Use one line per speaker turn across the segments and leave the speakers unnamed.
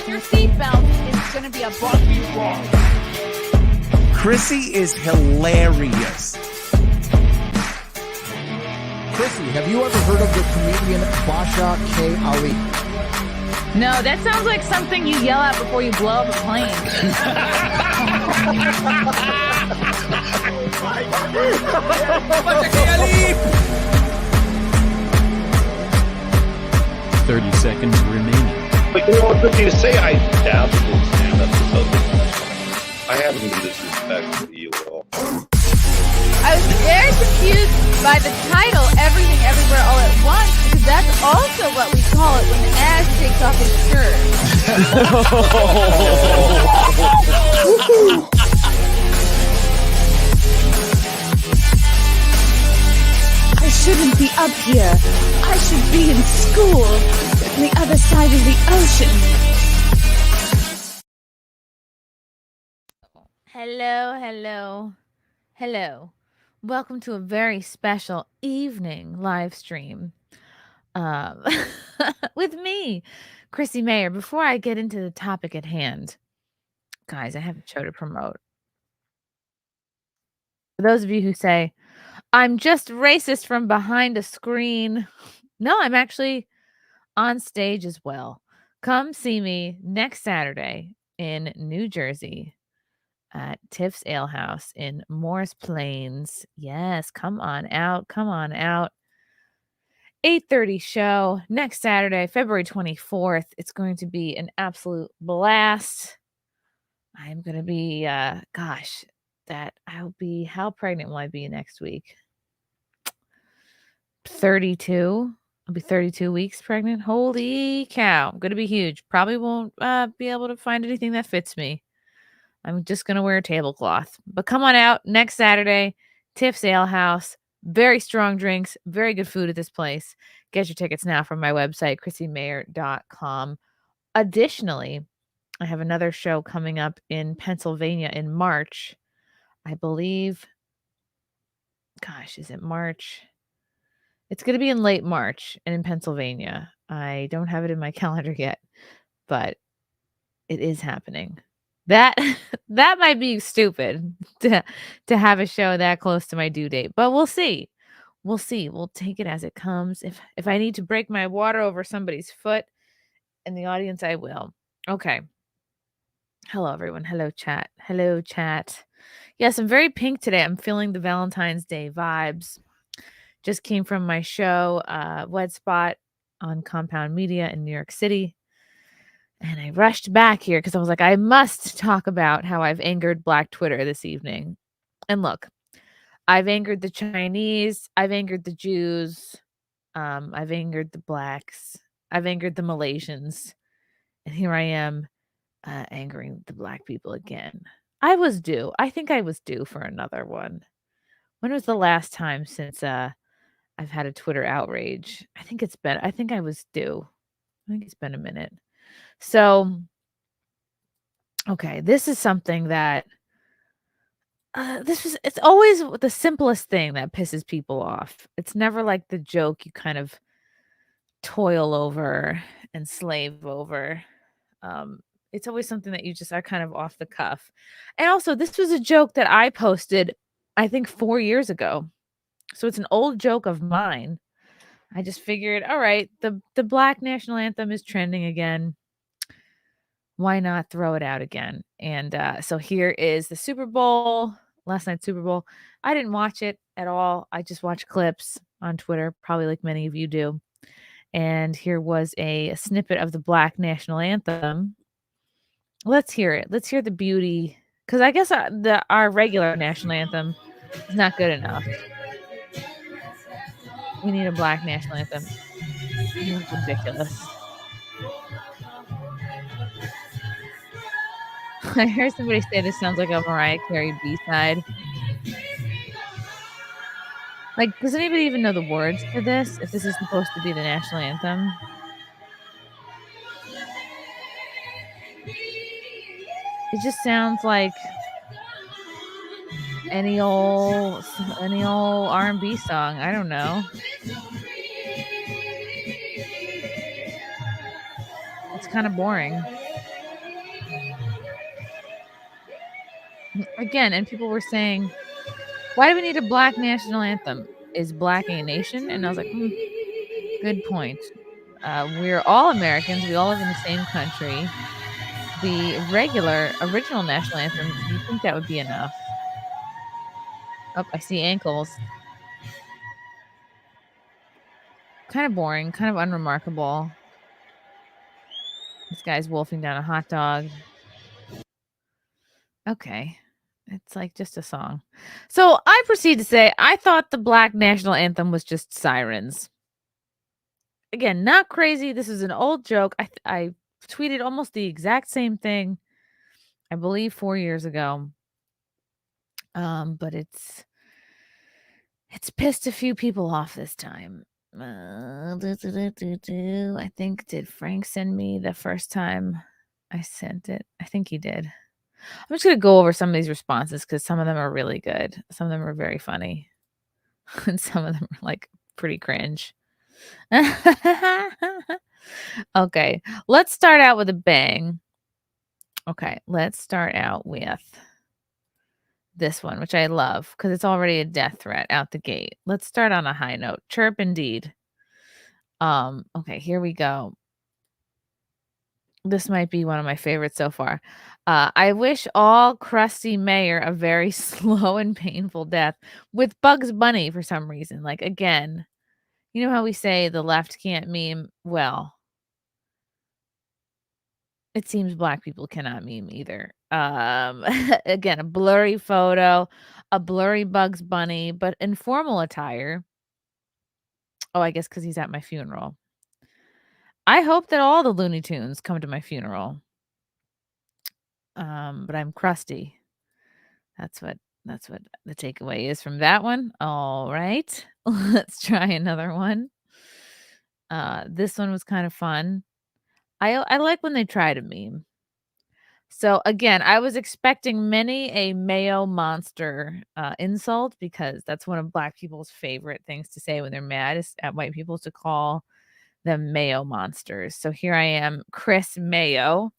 fasten your seatbelt. It's going to be a bumpy ride.
Chrissie is hilarious.
Chrissie, have you ever heard of the comedian Basha K. Ali?
No, that sounds like something you yell out before you blow up a plane.
30 seconds remaining.
But you know what, good thing to say, I dabbled in stand-up for something. I haven't been disrespectful to you at all.
I was very confused by the title, Everything Everywhere All at Once, because that's also what we call it when Ash takes off his shirt. I shouldn't be up here. I should be in school on the other side of the ocean. Hello. Welcome to a very special evening live stream with me, Chrissie Mayr. Before I get into the topic at hand, guys, I have a show to promote. For those of you who say, I'm just racist from behind a screen. No, I'm actually on stage as well. Come see me next Saturday in New Jersey at Tiff's Ale House in Morris Plains. Yes, come on out. 8:30 show next Saturday, February 24th. It's going to be an absolute blast. I'm going to be, how pregnant will I be next week? 32. I'll be 32 weeks pregnant. Holy cow. I'm going to be huge. Probably won't be able to find anything that fits me. I'm just going to wear a tablecloth. But come on out next Saturday, Tiff's Ale House. Very strong drinks, very good food at this place. Get your tickets now from my website, chrissiemayr.com. Additionally, I have another show coming up in Pennsylvania in March. I believe, is it March? It's going to be in late March and in Pennsylvania. I don't have it in my calendar yet, but it is happening. That might be stupid to have a show that close to my due date, but we'll see. We'll take it as it comes. If I need to break my water over somebody's foot in the audience, I will. Okay. Hello, everyone. Hello, chat. Yes, I'm very pink today. I'm feeling the Valentine's Day vibes. Just came from my show, Wet Spot on Compound Media in New York City. And I rushed back here because I was like, I must talk about how I've angered Black Twitter this evening. And look, I've angered the Chinese. I've angered the Jews. I've angered the Blacks. I've angered the Malaysians. And here I am angering the Black people again. I think I was due for another one. When was the last time since I've had a Twitter outrage? I think I was due. I think it's been a minute. So, okay, this is something that it's always the simplest thing that pisses people off. It's never like the joke you kind of toil over and slave over. It's always something that you just are kind of off the cuff. And also, this was a joke that I posted, I think 4 years ago. So it's an old joke of mine. I just figured, all right, the Black national anthem is trending again. Why not throw it out again? And so here is the Super Bowl, last night's Super Bowl. I didn't watch it at all. I just watched clips on Twitter, probably like many of you do. And here was a snippet of the Black national anthem. Let's hear it. Let's hear the beauty. Because I guess our regular national anthem is not good enough. We need a Black national anthem. It's ridiculous. I heard somebody say this sounds like a Mariah Carey B-side. Like, does anybody even know the words to this? If this is supposed to be the national anthem? It just sounds like any old R&B song. I don't know. It's kind of boring. Again, and people were saying, why do we need a black national anthem? Is black a nation? And I was like, good point. We're all Americans. We all live in the same country. The regular original national anthem, do you think that would be enough? Oh, I see ankles. Kind of boring, kind of unremarkable. This guy's wolfing down a hot dog. Okay. It's like just a song. So I proceed to say, I thought the black national anthem was just sirens. Again, not crazy. This is an old joke. I tweeted almost the exact same thing, I believe 4 years ago. But it's pissed a few people off this time. I think, did Frank send me the first time I sent it? I think he did. I'm just going to go over some of these responses because some of them are really good. Some of them are very funny. And some of them are like pretty cringe. Okay, let's start out with a bang. Okay, let's start out with this one, which I love because it's already a death threat out the gate. Let's start on a high note. Chirp indeed. Okay, here we go. This might be one of my favorites so far. I wish all Chrissie Mayr a very slow and painful death with Bugs Bunny for some reason. Like, again, you know how we say the left can't meme? Well, it seems black people cannot meme either. Again, a blurry photo, a blurry Bugs Bunny, but in formal attire. Oh, I guess because he's at my funeral. I hope that all the Looney Tunes come to my funeral. But I'm crusty. That's what the takeaway is from that one. All right. Let's try another one. This one was kind of fun. I like when they try to meme. So again, I was expecting many a mayo monster insult because that's one of black people's favorite things to say when they're mad is at white people, to call them mayo monsters. So here I am, Chris Mayo.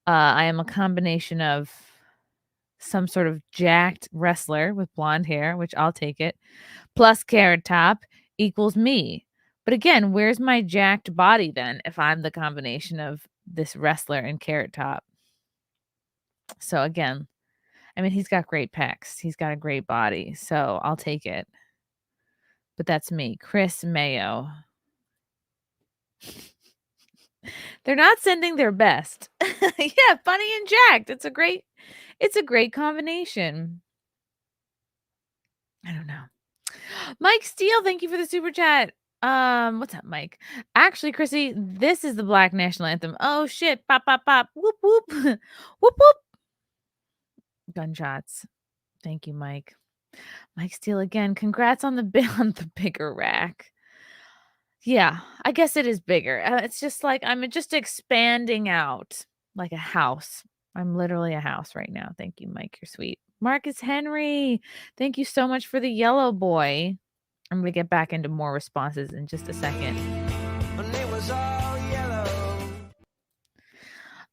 I am a combination of some sort of jacked wrestler with blonde hair, which I'll take it, plus Carrot Top equals me. But again, where's my jacked body then if I'm the combination of this wrestler and Carrot Top? So again, I mean, he's got great pecs. He's got a great body. So I'll take it. But that's me, Chris Mayo. They're not sending their best. Yeah, funny and jacked. It's a great combination. I don't know. Mike Steele, thank you for the super chat. What's up, Mike? Actually, Chrissy, this is the black national anthem. Oh shit. Pop, pop, pop. Whoop, whoop. Whoop, whoop. Gunshots. Thank you, Mike. Mike Steele again. Congrats on the bigger rack. Yeah, I guess it is bigger. It's just like I'm just expanding out like a house. I'm literally a house right now. Thank you, Mike. You're sweet. Marcus Henry, thank you so much for the yellow boy. I'm going to get back into more responses in just a second.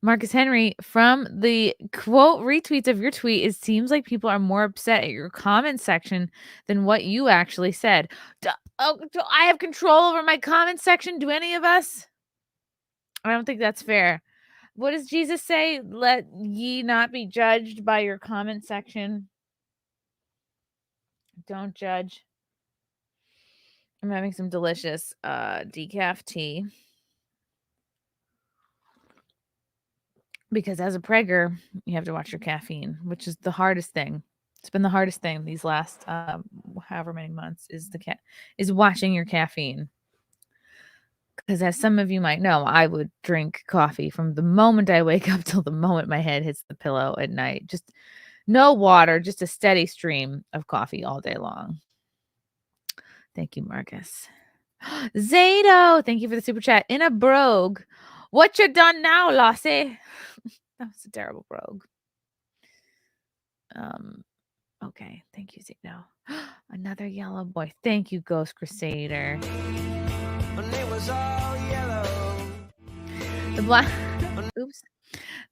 Marcus Henry, from the quote retweets of your tweet, it seems like people are more upset at your comment section than what you actually said. Do I have control over my comment section? Do any of us? I don't think that's fair. What does Jesus say? Let ye not be judged by your comment section. Don't judge. I'm having some delicious decaf tea. Because as a pregger, you have to watch your caffeine, which is the hardest thing. It's been the hardest thing these last however many months is watching your caffeine. Because as some of you might know, I would drink coffee from the moment I wake up till the moment my head hits the pillow at night. Just no water, just a steady stream of coffee all day long. Thank you, Marcus. Zato, thank you for the super chat. In a brogue. What you done now, Lassie? That was a terrible brogue. Okay, thank you, Zato. Another yellow boy. Thank you, Ghost Crusader.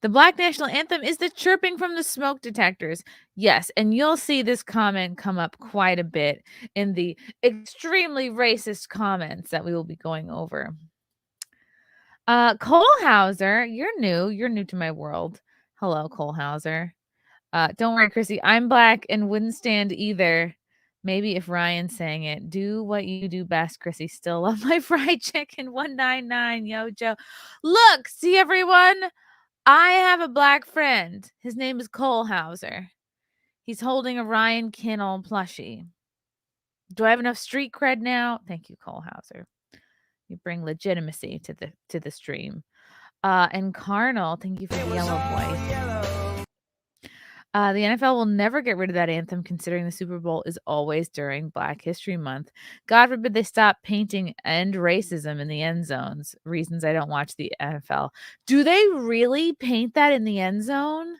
The The Black National Anthem is the chirping from the smoke detectors. Yes, and you'll see this comment come up quite a bit in the extremely racist comments that we will be going over. Cole Hauser, you're new to my world. Hello, Cole Hauser. Don't worry, Chrissy, I'm black and wouldn't stand either. Maybe if Ryan sang it. Do what you do best, Chrissy. Still love my fried chicken. 199, yo, Joe. Look, see everyone? I have a black friend. His name is Cole Hauser. He's holding a Ryan Kinnell plushie. Do I have enough street cred now? Thank you, Cole Hauser. You bring legitimacy to the stream. And Carnal, thank you for the yellow voice. The NFL will never get rid of that anthem, considering the Super Bowl is always during Black History Month. God forbid they stop painting "End Racism" in the end zones. Reasons I don't watch the NFL. Do they really paint that in the end zone?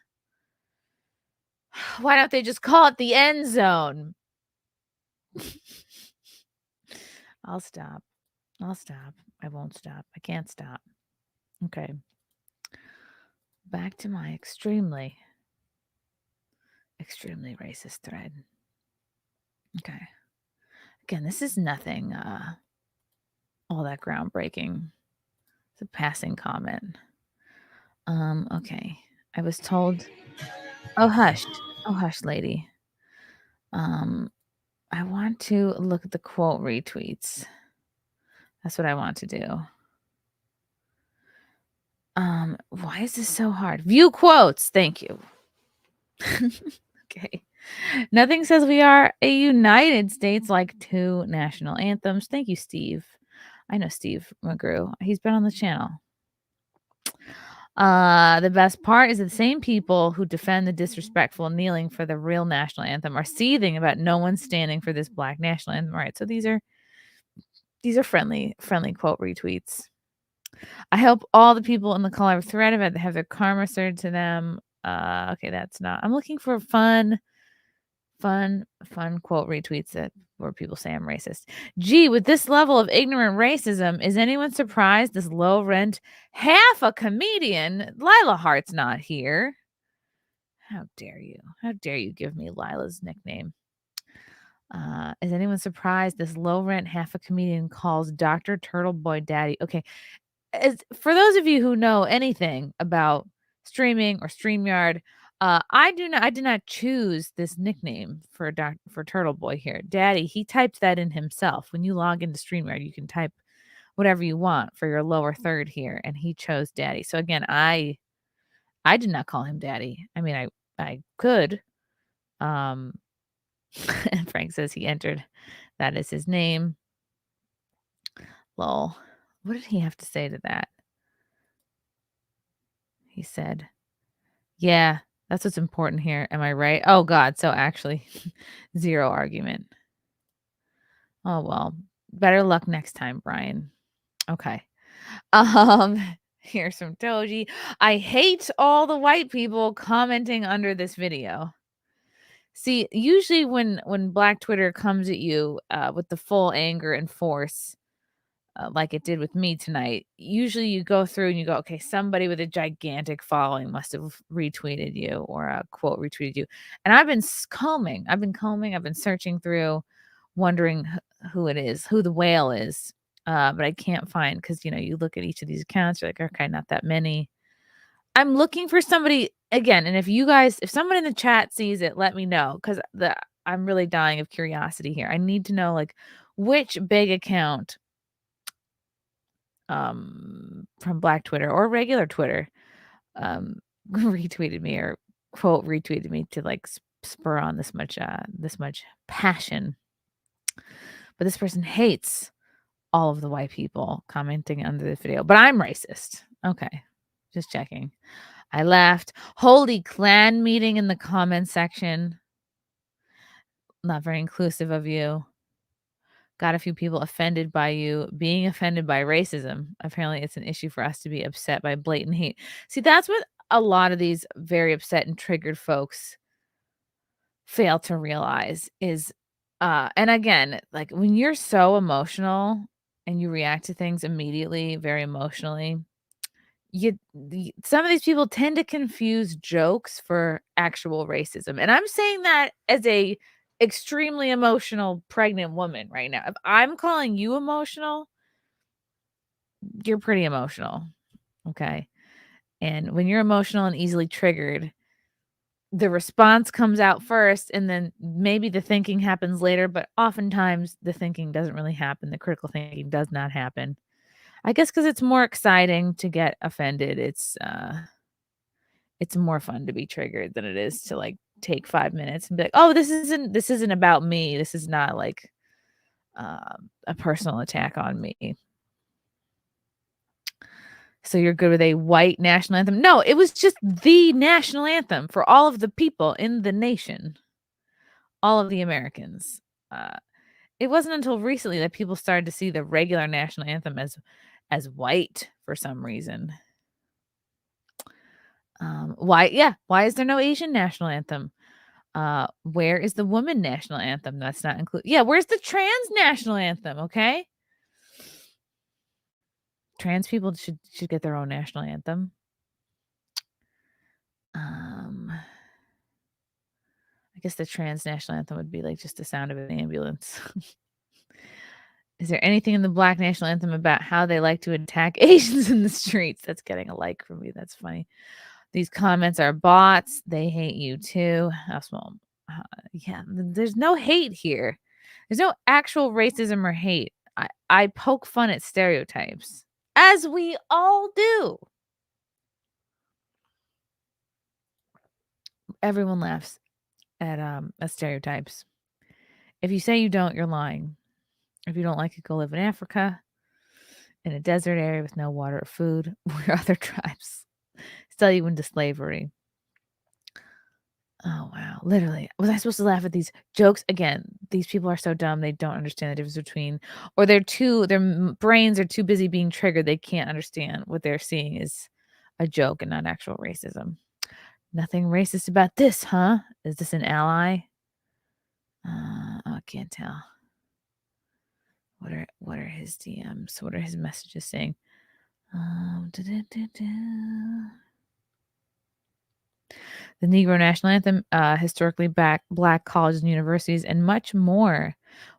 Why don't they just call it the end zone? I'll stop. I won't stop. I can't stop. Okay. Back to my extremely racist thread. Okay. Again, this is nothing all that groundbreaking. It's a passing comment. Okay. I was told, oh hush, lady. I want to look at the quote retweets. That's what I want to do. Why is this so hard? View quotes. Thank you. Okay. Nothing says we are a United States like two national anthems. Thank you, Steve. I know Steve McGrew. He's been on the channel. The best part is that the same people who defend the disrespectful kneeling for the real national anthem are seething about no one standing for this Black national anthem. All right, so these are friendly quote retweets. I hope all the people in the color thread have their karma served to them. Okay, that's not. I'm looking for fun quote retweets where people say I'm racist. Gee, with this level of ignorant racism, is anyone surprised this low rent half a comedian Lila Hart's not here? How dare you? How dare you give me Lila's nickname? Is anyone surprised this low rent half a comedian calls Dr. Turtle Boy daddy? Okay. For those of you who know anything about streaming or StreamYard, I did not choose this nickname for Turtle Boy here. Daddy, he typed that in himself. When you log into StreamYard, you can type whatever you want for your lower third here, and he chose Daddy. So again, I did not call him Daddy. I mean, I could. And Frank says he entered that as his name. Lol. What did he have to say to that? He said, yeah, that's what's important here. Am I right? Oh, God. So actually, zero argument. Oh, well, better luck next time, Brian. Okay. Here's from Doji. I hate all the white people commenting under this video. See, usually when Black Twitter comes at you with the full anger and force, like it did with me tonight, usually you go through and you go, okay, somebody with a gigantic following must have retweeted you or a quote retweeted you. And I've been combing, I've been searching through, wondering who it is, who the whale is. But I can't find, because, you look at each of these accounts, you're like, okay, not that many. I'm looking for somebody again. And if someone in the chat sees it, let me know, because I'm really dying of curiosity here. I need to know, like, which big account from Black Twitter or regular Twitter retweeted me or quote retweeted me to like spur on this much passion. But this person hates all of the white people commenting under the video, but I'm racist. Okay, just checking. I laughed. Holy clan meeting in the comment section. Not very inclusive of you. Got a few people offended by you being offended by racism. Apparently, it's an issue for us to be upset by blatant hate. See, that's what a lot of these very upset and triggered folks fail to realize is, and again, like when you're so emotional and you react to things immediately, very emotionally, some of these people tend to confuse jokes for actual racism. And I'm saying that as a extremely emotional pregnant woman right now. If I'm calling you emotional, you're pretty emotional. Okay. And when you're emotional and easily triggered, the response comes out first, and then maybe the thinking happens later, but oftentimes the thinking doesn't really happen. The critical thinking does not happen. I guess because it's more exciting to get offended. It's more fun to be triggered than it is to like take 5 minutes and be like, oh, this isn't about me. This is not like a personal attack on me. So you're good with a white national anthem? No, it was just the national anthem for all of the people in the nation, all of the Americans. It wasn't until recently that people started to see the regular national anthem as white for some reason. Why? Yeah, why is there no Asian national anthem? Where is the woman national anthem? That's not included. Yeah, where's the trans national anthem? Okay. Trans people should get their own national anthem. I guess the trans national anthem would be like just the sound of an ambulance. Is there anything in the black national anthem about how they like to attack Asians in the streets? That's getting a like from me. That's funny. These comments are bots. They hate you too. How small? Yeah, there's no hate here. There's no actual racism or hate. I poke fun at stereotypes, as we all do. Everyone laughs at stereotypes. If you say you don't, you're lying. If you don't like it, go live in Africa, in a desert area with no water or food, where other tribes sell you into slavery. Oh, wow. Literally. Was I supposed to laugh at these jokes? Again, these people are so dumb. They don't understand the difference between, or their brains are too busy being triggered. They can't understand what they're seeing is a joke and not actual racism. Nothing racist about this, huh? Is this an ally? I can't tell. What are his DMs? What are his messages saying? The Negro National Anthem, historically black colleges and universities, and much more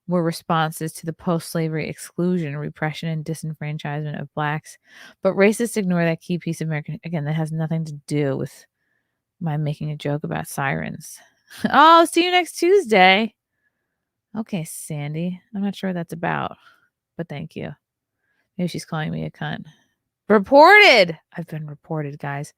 were responses to the post-slavery exclusion, repression, and disenfranchisement of blacks. But racists ignore that key piece of American. Again, that has nothing to do with my making a joke about sirens. Oh, see you next Tuesday. Okay, Sandy. I'm not sure what that's about, but thank you. Maybe she's calling me a cunt. Reported! I've been reported, guys.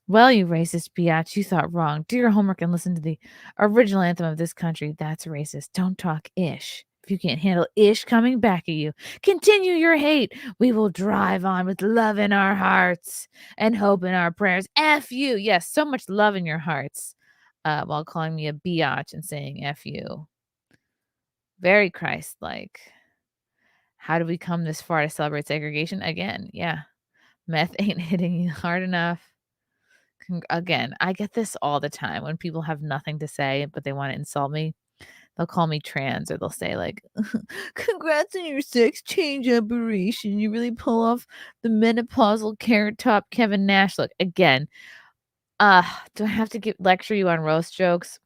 Well, you racist biatch, you thought wrong. Do your homework and listen to the original anthem of this country. That's racist. Don't talk ish. If you can't handle ish coming back at you, continue your hate. We will drive on with love in our hearts and hope in our prayers. F you. Yes, so much love in your hearts while calling me a biatch and saying F you. Very Christ-like. How did we come this far to celebrate segregation? Again, yeah. Meth ain't hitting you hard enough. Again, I get this all the time when people have nothing to say, but they want to insult me. They'll call me trans, or they'll say like, congrats on your sex change operation. You really pull off the menopausal carrot top Kevin Nash look. Again, do I have to lecture you on roast jokes?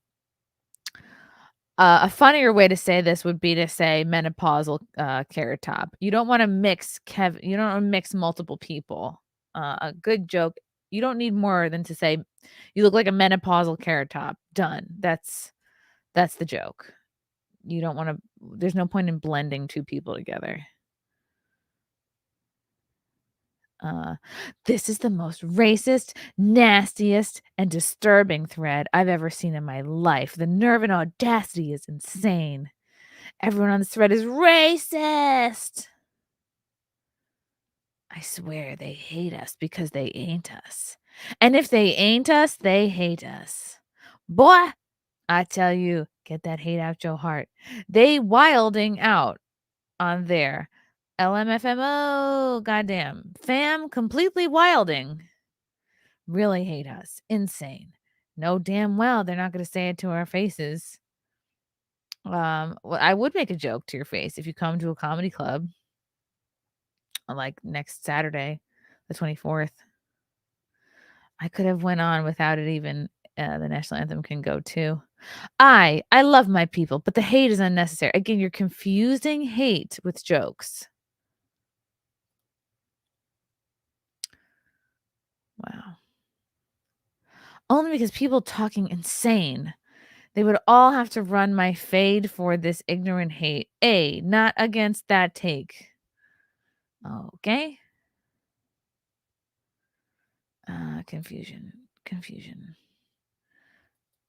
A funnier way to say this would be to say menopausal carrot top. You don't want to mix you don't want to mix multiple people. A good joke. You don't need more than to say you look like a menopausal carrot top. Done. That's the joke. You don't want to. There's no point in blending two people together. This is the most racist, nastiest, and disturbing thread I've ever seen in my life. The nerve and audacity is insane. Everyone on this thread is racist. I swear they hate us because they ain't us. And if they ain't us, they hate us. Boy, I tell you, get that hate out your heart. They wilding out on their LMFMO, goddamn, fam, completely wilding. Really hate us. Insane. No damn well they're not going to say it to our faces. Well, I would make a joke to your face if you come to a comedy club like next Saturday. the 24th. I could have went on without it even. The national anthem can go too. I love my people, but the hate is unnecessary. Again, you're confusing hate with jokes. Wow. Only because people talking insane. They would all have to run my fade for this ignorant hate. Not against that take. Okay. Confusion.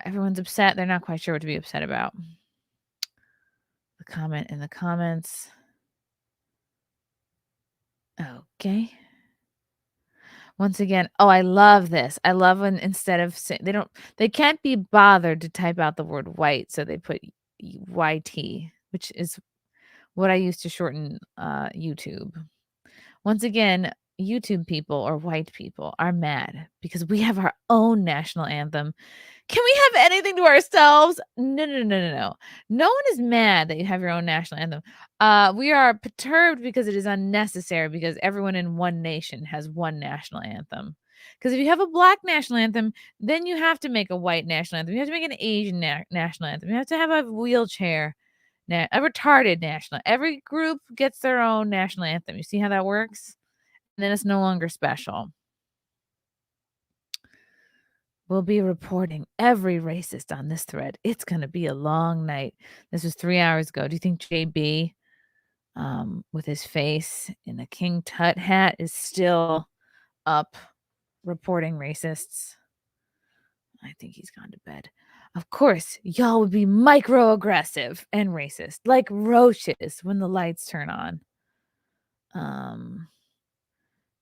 Everyone's upset. They're not quite sure what to be upset about. The comment in the comments. Okay. Once again, I love this. I love when instead of they can't be bothered to type out the word white, so they put YT, which is what I use to shorten YouTube. Once again, YouTube people or white people are mad because we have our own national anthem. Can we have anything to ourselves? No. No one is mad that you have your own national anthem. We are perturbed because it is unnecessary because everyone in one nation has one national anthem. Because if you have a black national anthem, then you have to make a white national anthem. You have to make an Asian national anthem. You have to have a wheelchair, a retarded national. Every group gets their own national anthem. You see how that works? And then it's no longer special. We'll be reporting every racist on this thread. It's going to be a long night. This was 3 hours ago. Do you think JB, with his face in a King Tut hat, is still up reporting racists? I think he's gone to bed. Of course, y'all would be microaggressive and racist, like roaches when the lights turn on.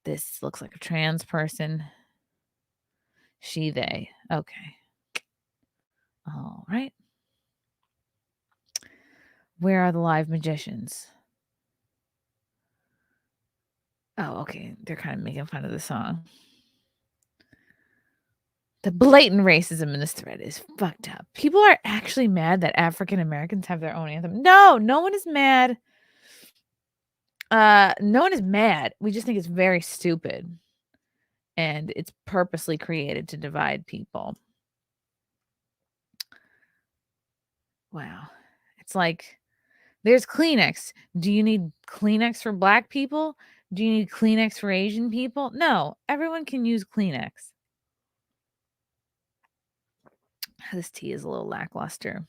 This looks like a trans person. She, they. Okay. All right. Where are the live magicians? Oh, okay. They're kind of making fun of the song. The blatant racism in this thread is fucked up. People are actually mad that African Americans have their own anthem. No one is mad. No one is mad. We just think it's very stupid. And it's purposely created to divide people. Wow. It's like, there's Kleenex. Do you need Kleenex for black people? Do you need Kleenex for Asian people? No, everyone can use Kleenex. This tea is a little lackluster.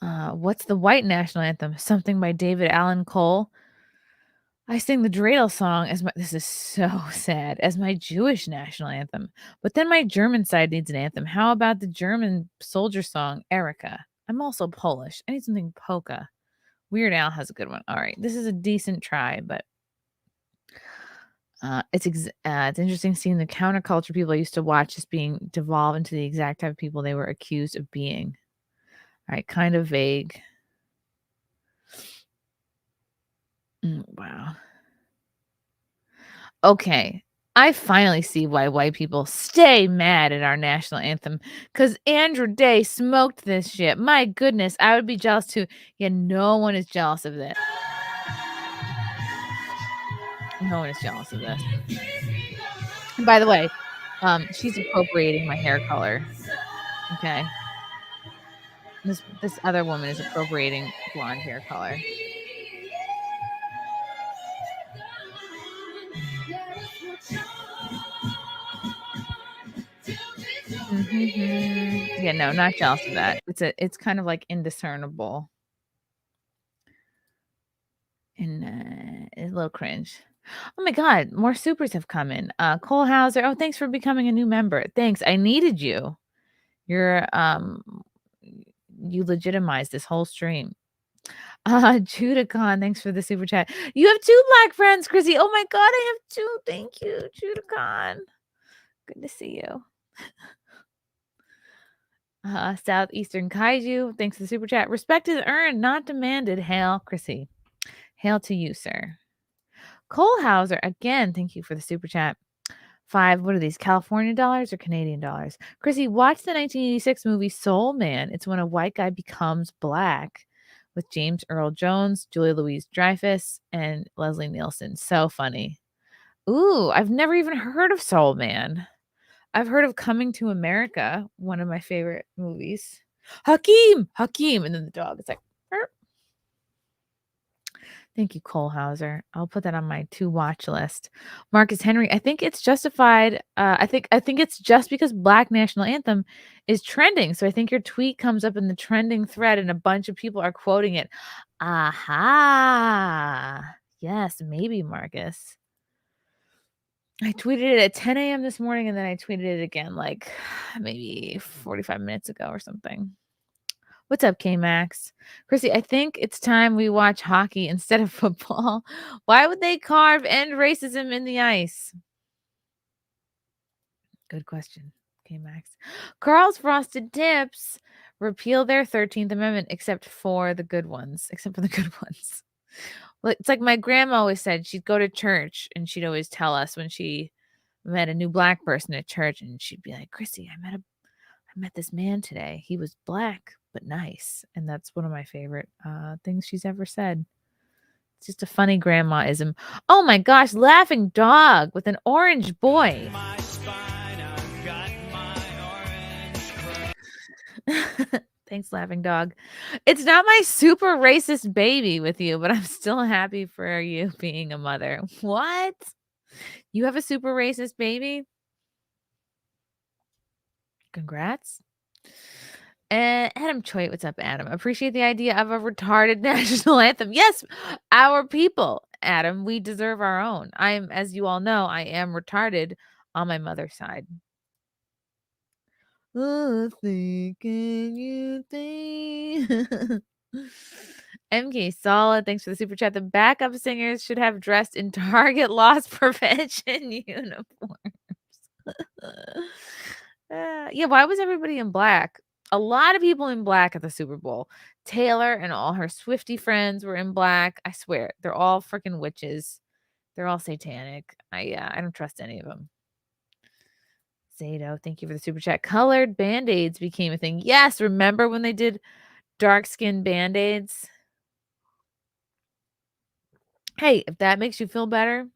What's the white national anthem? Something by David Allan Cole. I sing the dreidel song this is so sad, as my Jewish national anthem. But then my German side needs an anthem. How about the German soldier song, Erica? I'm also Polish. I need something polka. Weird Al has a good one. All right, this is a decent try, but it's interesting seeing the counterculture people I used to watch just being devolved into the exact type of people they were accused of being. All right, kind of vague. Wow. Okay. I finally see why white people stay mad at our national anthem. Because Andrew Day smoked this shit. My goodness, I would be jealous too. Yeah, no one is jealous of this. No one is jealous of this. And by the way, she's appropriating my hair color. Okay. This other woman is appropriating blonde hair color. Yeah, no, not jealous of that. It's kind of like indiscernible. And a little cringe. Oh my God, more supers have come in. Cole Hauser, oh, thanks for becoming a new member. Thanks. I needed you. You legitimized this whole stream. Judah Khan, thanks for the super chat. You have 2 black friends, Chrissy. Oh my God, I have 2. Thank you, Judah Khan. Good to see you. Southeastern Kaiju, thanks for the super chat. Respect is earned, not demanded. Hail, Chrissy. Hail to you, sir. Cole Hauser, again, thank you for the super chat. 5, what are these, California dollars or Canadian dollars? Chrissy, watch the 1986 movie Soul Man. It's when a white guy becomes black with James Earl Jones, Julia Louise-Dreyfus, and Leslie Nielsen. So funny. Ooh, I've never even heard of Soul Man. I've heard of Coming to America, one of my favorite movies. Hakeem, Hakeem, and then the dog. It's like, "Burp." Thank you, Cole Hauser. I'll put that on my to watch list. Marcus Henry, I think it's justified. I think it's just because Black National Anthem is trending. So I think your tweet comes up in the trending thread and a bunch of people are quoting it. Aha. Yes, maybe, Marcus. I tweeted it at 10 a.m. this morning and then I tweeted it again like maybe 45 minutes ago or something. What's up, K-Max? Chrissy, I think it's time we watch hockey instead of football. Why would they carve end racism in the ice? Good question, K-Max. Carl's Frosted Tips repeal their 13th Amendment except for the good ones. Except for the good ones. Well, it's like my grandma always said she'd go to church and she'd always tell us when she met a new Black person at church and she'd be like, Chrissy, I met this man today. He was Black but nice. And that's one of my favorite things she's ever said. It's just a funny grandmaism. Oh my gosh, laughing dog with an orange boy. Thanks, laughing dog. It's not my super racist baby with you, but I'm still happy for you being a mother. What? You have a super racist baby? Congrats. And Adam Choi, what's up, Adam? Appreciate the idea of a retarded national anthem. Yes, our people, Adam, we deserve our own. As you all know, I am retarded on my mother's side. Oh, thinking you think. MK Solid, thanks for the super chat. The backup singers should have dressed in Target loss prevention uniforms. Yeah, why was everybody in black? A lot of people in black at the Super Bowl. Taylor and all her Swiftie friends were in black. I swear, they're all freaking witches. They're all satanic. I don't trust any of them. Zato, thank you for the super chat. Colored band-aids became a thing. Yes, remember when they did dark skin band-aids? Hey, if that makes you feel better,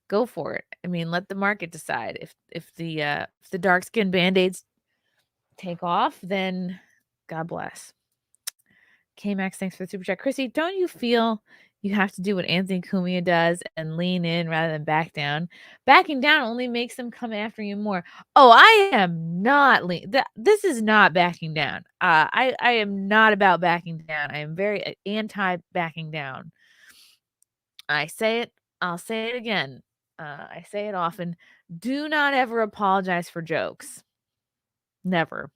go for it. I mean, let the market decide. If the dark skin band-aids take off, then God bless. K-Max, thanks for the super chat. Chrissy, don't you feel you have to do what Anthony Cumia does and lean in rather than back down? Backing down only makes them come after you more. Oh, I am not this is not backing down. I am not about backing down. I am very anti backing down. I say it, I'll say it again. I say it often. Do not ever apologize for jokes. Never.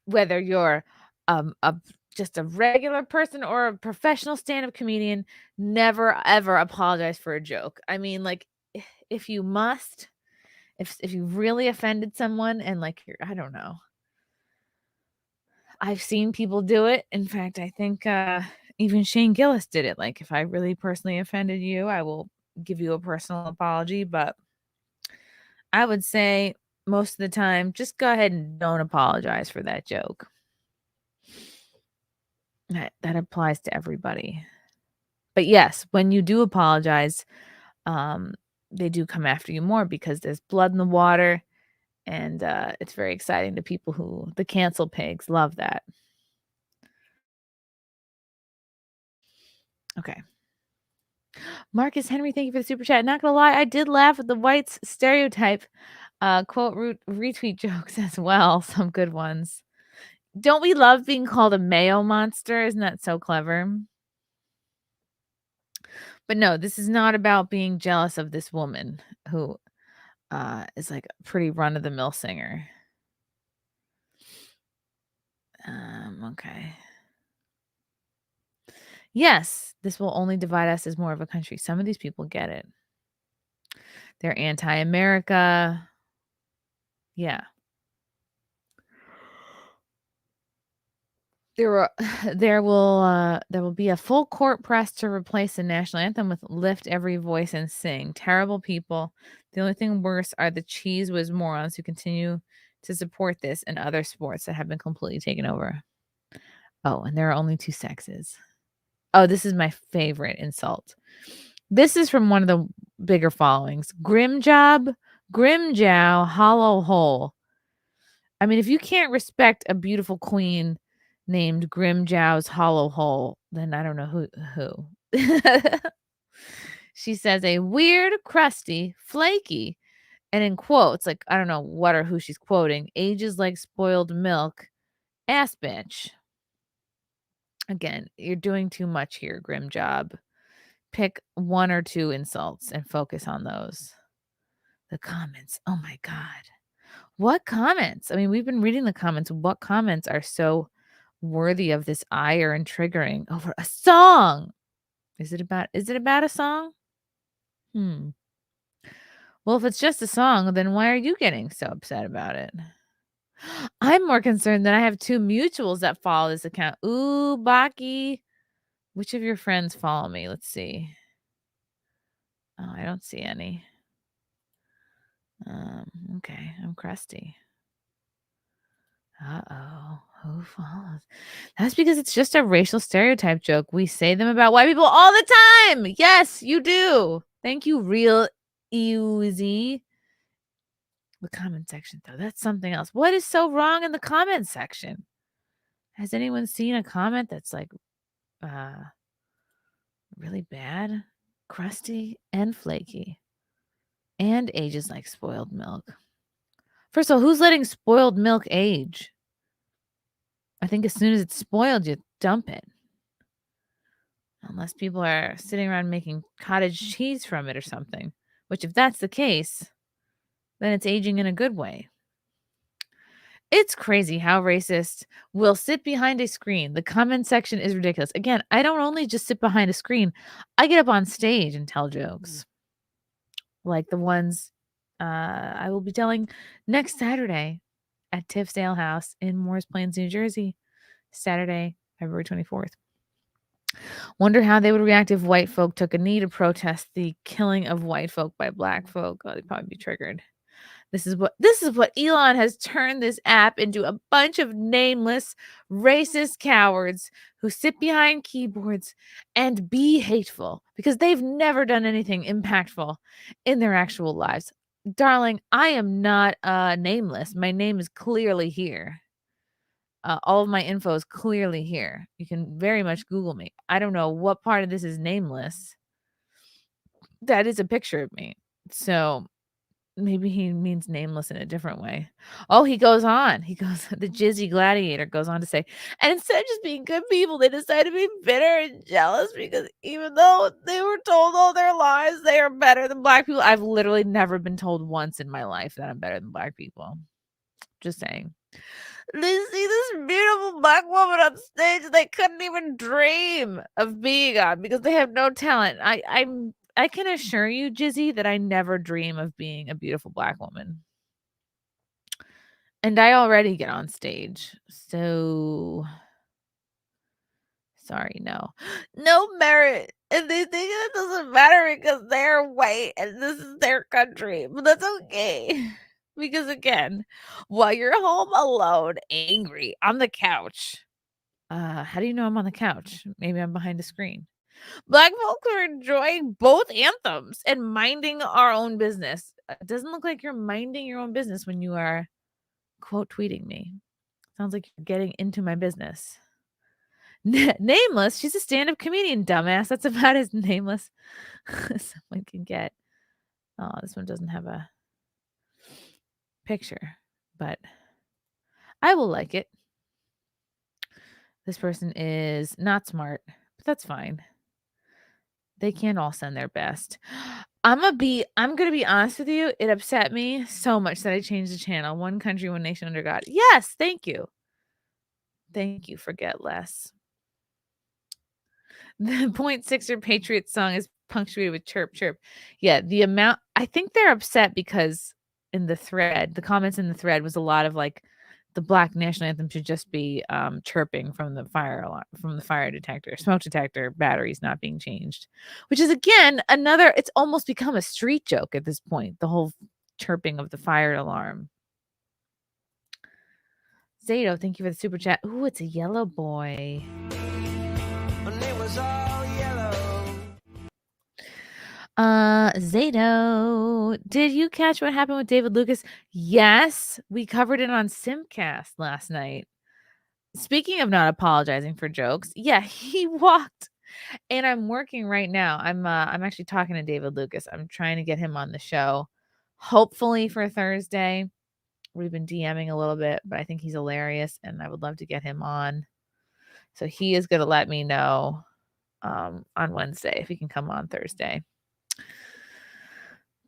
Whether you're just a regular person or a professional stand-up comedian, never ever apologize for a joke. I mean, like, if you must, if you really offended someone and like I don't know. I've seen people do it. In fact, I think even Shane Gillis did it. Like, if I really personally offended you, I will give you a personal apology, but I would say most of the time, just go ahead and don't apologize for that joke. That applies to everybody. But yes, when you do apologize, they do come after you more because there's blood in the water, and it's very exciting to people who the cancel pigs love that. Okay. Marcus Henry, thank you for the super chat. Not gonna lie, I did laugh at the whites stereotype quote retweet jokes as well. Some good ones. Don't we love being called a mayo monster? Isn't that so clever? But no, this is not about being jealous of this woman who is like a pretty run-of-the-mill singer. Okay. Yes, this will only divide us as more of a country. Some of these people get it. They're anti-America. Yeah. There will be a full court press to replace the national anthem with "Lift Every Voice and Sing." Terrible people. The only thing worse are the cheese whiz morons who continue to support this and other sports that have been completely taken over. Oh, and there are only two sexes. Oh, this is my favorite insult. This is from one of the bigger followings. Grimjow, Hollow Hole. I mean, if you can't respect a beautiful queen named Grimjow's Hollow Hole, then I don't know who. She says a weird, crusty, flaky, and in quotes, like I don't know what or who she's quoting, ages like spoiled milk, ass bitch. Again, you're doing too much here, Grimjob. Pick one or two insults and focus on those. The comments. Oh my God. What comments? I mean, we've been reading the comments. What comments are so worthy of this ire and triggering over a song? Is it about a song? Well, if it's just a song, then why are you getting so upset about it? I'm more concerned that I have 2 mutuals that follow this account. Ooh, Baki. Which of your friends follow me? Let's see. Oh, I don't see any. Okay, I'm crusty. Uh-oh. Who follows? That's because it's just a racial stereotype joke. We say them about white people all the time. Yes, you do. Thank you, real easy. The comment section, though, that's something else. What is so wrong in the comment section? Has anyone seen a comment that's like really bad, crusty, and flaky, and ages like spoiled milk? First of all, who's letting spoiled milk age? I think as soon as it's spoiled, you dump it. Unless people are sitting around making cottage cheese from it or something. Which, if that's the case, then it's aging in a good way. It's crazy how racist will sit behind a screen. The comment section is ridiculous. Again, I don't only just sit behind a screen. I get up on stage and tell jokes. Like the ones I will be telling next Saturday at Tiff's Ale House in Morris Plains, New Jersey. Saturday, February 24th. Wonder how they would react if white folk took a knee to protest the killing of white folk by black folk. Oh, they'd probably be triggered. This is what Elon has turned this app into, a bunch of nameless, racist cowards who sit behind keyboards and be hateful because they've never done anything impactful in their actual lives. Darling, I am not nameless. My name is clearly here. All of my info is clearly here. You can very much Google me. I don't know what part of this is nameless. That is a picture of me. So maybe he means nameless in a different way. Oh, he goes on. The Jizzy Gladiator goes on to say, and instead of just being good people, they decide to be bitter and jealous because even though they were told all their lives they are better than black people. I've literally never been told once in my life that I'm better than black people. Just saying. They see this beautiful black woman on stage they couldn't even dream of being on because they have no talent. I can assure you, Jizzy, that I never dream of being a beautiful black woman. And I already get on stage. So sorry, no merit. And they think it doesn't matter because they're white and this is their country. But that's okay. Because again, while you're home alone, angry, on the couch. How do you know I'm on the couch? Maybe I'm behind a screen. Black folks are enjoying both anthems and minding our own business. It doesn't look like you're minding your own business when you are, quote, tweeting me. Sounds like you're getting into my business. Nameless. She's a stand-up comedian, dumbass. That's about as nameless as someone can get. Oh, this one doesn't have a picture, but I will like it. This person is not smart, but that's fine. They can't all send their best. I'm gonna be honest with you. It upset me so much that I changed the channel. One country, one nation under God. Yes, thank you. Thank you. Forget less. The .6er Patriot song is punctuated with chirp, chirp. Yeah, the amount. I think they're upset because in the thread, the comments in the thread was a lot of like, the Black national anthem should just be chirping from the fire alarm, from the fire detector, smoke detector batteries not being changed, which is again another. It's almost become a street joke at this point. The whole chirping of the fire alarm. Zato, thank you for the super chat. Ooh, it's a yellow boy. Zato, did you catch what happened with David Lucas? Yes, we covered it on Simcast last night. Speaking of not apologizing for jokes, yeah, he walked. And I'm working right now. I'm actually talking to David Lucas. I'm trying to get him on the show, hopefully for Thursday. We've been DMing a little bit, but I think he's hilarious, and I would love to get him on. So he is going to let me know on Wednesday if he can come on Thursday.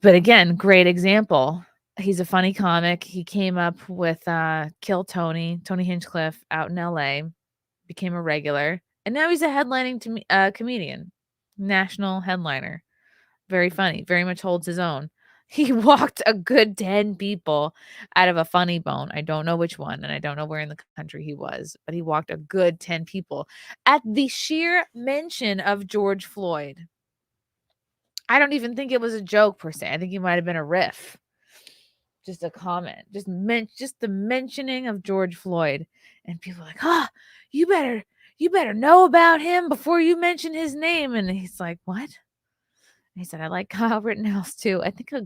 But again, great example. He's a funny comic. He came up with Kill Tony Hinchcliffe out in LA, became a regular, and now he's a headlining comedian, national headliner. Very funny, very much holds his own. He walked a good 10 people out of a funny bone. I don't know which one, and I don't know where in the country he was, but he walked a good 10 people at the sheer mention of George Floyd. I don't even think it was a joke per se. I think it might have been a riff. Just a comment. Just the mentioning of George Floyd. And people are like, "Oh, you better know about him before you mention his name." And he's like, "What?" And he said, "I like Kyle Rittenhouse too." I think I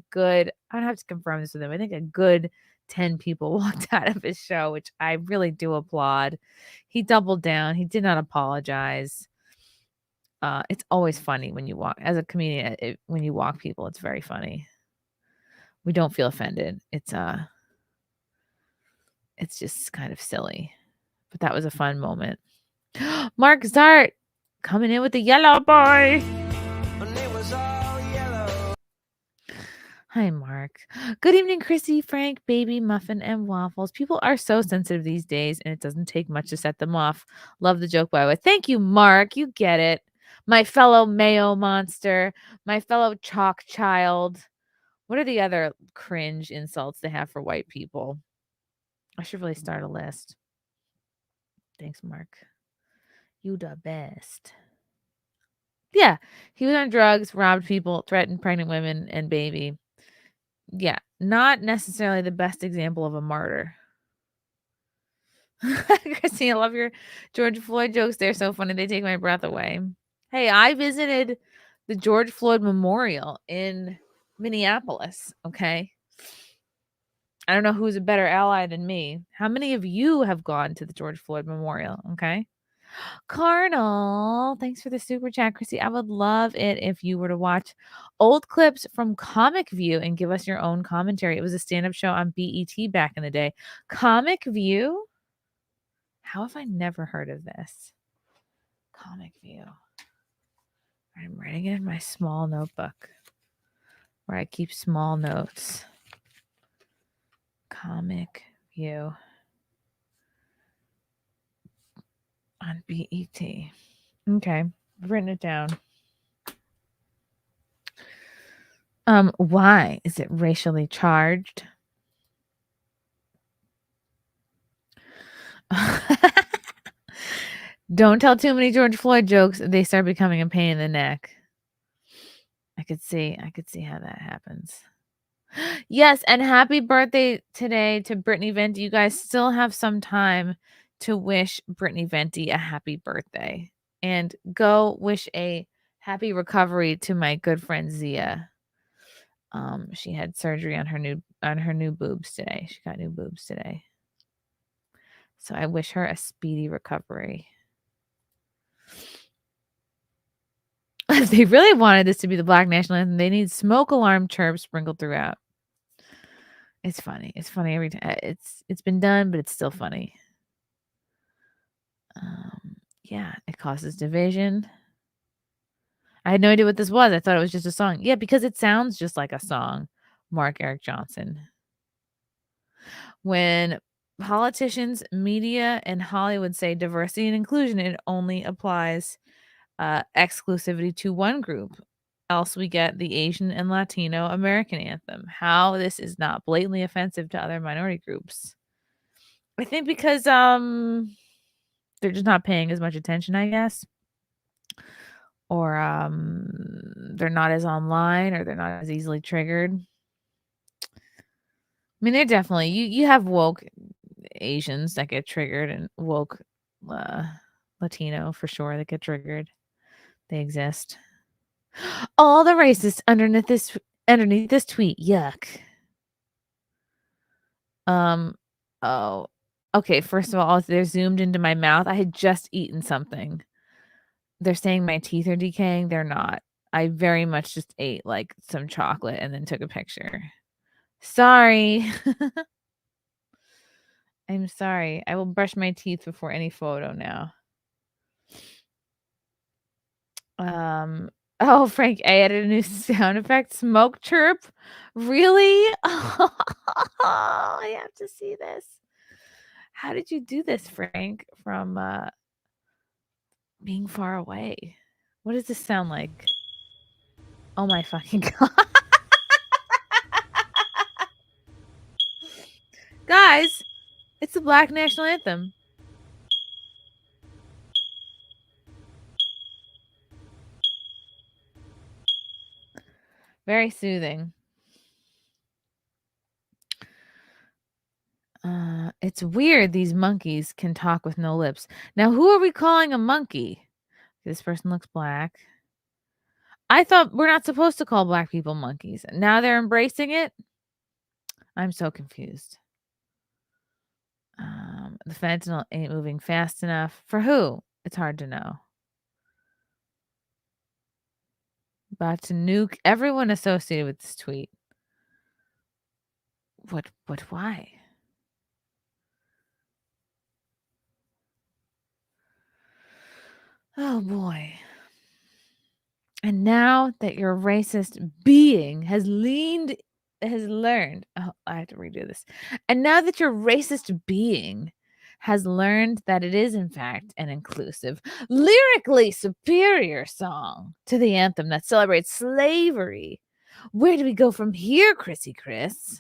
don't have to confirm this with him. I think a good 10 people walked out of his show, which I really do applaud. He doubled down. He did not apologize. It's always funny when you walk as a comedian. When you walk people, it's very funny. We don't feel offended. It's just kind of silly, but that was a fun moment. Mark Zart coming in with the yellow boy. Hi, Mark. Good evening, Chrissy, Frank, Baby, Muffin, and Waffles. People are so sensitive these days, and it doesn't take much to set them off. Love the joke, by the way. Thank you, Mark. You get it. My fellow mayo monster, my fellow chalk child. What are the other cringe insults they have for white people? I should really start a list. Thanks, Mark. You the best. Yeah, he was on drugs, robbed people, threatened pregnant women and baby. Yeah, not necessarily the best example of a martyr. Christine, I love your George Floyd jokes. They're so funny. They take my breath away. Hey, I visited the George Floyd Memorial in Minneapolis, okay? I don't know who's a better ally than me. How many of you have gone to the George Floyd Memorial, okay? Carnal, thanks for the super chat, Chrissy. I would love it if you were to watch old clips from Comic View and give us your own commentary. It was a stand-up show on BET back in the day. Comic View? How have I never heard of this? Comic View. I'm writing it in my small notebook where I keep small notes. Comic View on BET. Okay, I've written it down. Why is it racially charged? Don't tell too many George Floyd jokes. They start becoming a pain in the neck. I could see how that happens. Yes, and happy birthday today to Brittany Venti. You guys still have some time to wish Brittany Venti a happy birthday. And go wish a happy recovery to my good friend Zia. She had surgery on her new boobs today. She got new boobs today. So I wish her a speedy recovery. If they really wanted this to be the Black National Anthem, they need smoke alarm chirps sprinkled throughout. It's funny. It's funny every time. It's been done, but it's still funny. Yeah, it causes division. I had no idea what this was. I thought it was just a song. Yeah, because it sounds just like a song. Mark Eric Johnson. When politicians, media, and Hollywood say diversity and inclusion, it only applies exclusivity to one group. Else we get the Asian and Latino American anthem. How this is not blatantly offensive to other minority groups. I think because they're just not paying as much attention, I guess. Or they're not as online, or they're not as easily triggered. I mean, they're definitely you have woke Asians that get triggered, and woke Latino for sure that get triggered. They exist. All the racists underneath this tweet. Yuck. Oh. Okay, first of all, they're zoomed into my mouth. I had just eaten something. They're saying my teeth are decaying. They're not. I very much just ate like some chocolate and then took a picture. Sorry. I'm sorry. I will brush my teeth before any photo now. Oh, Frank A added a new sound effect, smoke chirp. Really? I have to see this. How did you do this, Frank, from being far away? What does this sound like? Oh my fucking god. Guys, it's the Black National Anthem. Very soothing. It's weird these monkeys can talk with no lips. Now, who are we calling a monkey? This person looks black. I thought we're not supposed to call black people monkeys. Now they're embracing it. I'm so confused. The fentanyl ain't moving fast enough. For who? It's hard to know. About to nuke everyone associated with this tweet. What, why? Oh boy. And now that your racist being has learned, oh, I have to redo this. And now that your racist being has learned that it is, in fact, an inclusive, lyrically superior song to the anthem that celebrates slavery, where do we go from here, Chrissy Chris?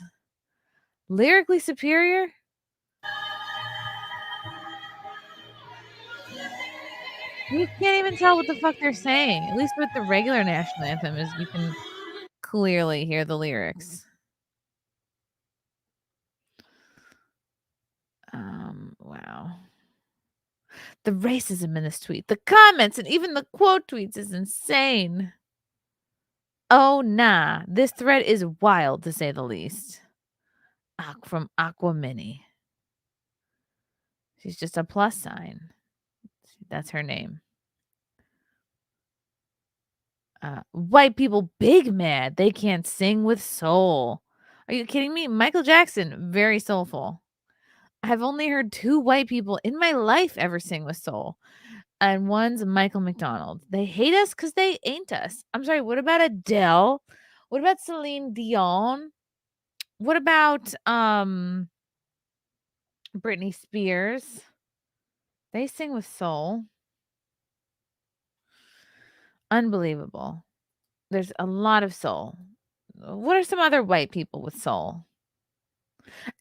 Lyrically superior? You can't even tell what the fuck they're saying. At least with the regular national anthem, is you can clearly hear the lyrics. Wow. The racism in this tweet, the comments, and even the quote tweets is insane. Oh, nah. This thread is wild, to say the least. From Aqua Mini. She's just a plus sign. That's her name. White people big mad. They can't sing with soul. Are you kidding me? Michael Jackson, very soulful. I've only heard 2 white people in my life ever sing with soul. And one's Michael McDonald. They hate us because they ain't us. I'm sorry, what about Adele? What about Celine Dion? What about Britney Spears? They sing with soul. Unbelievable. There's a lot of soul. What are some other white people with soul?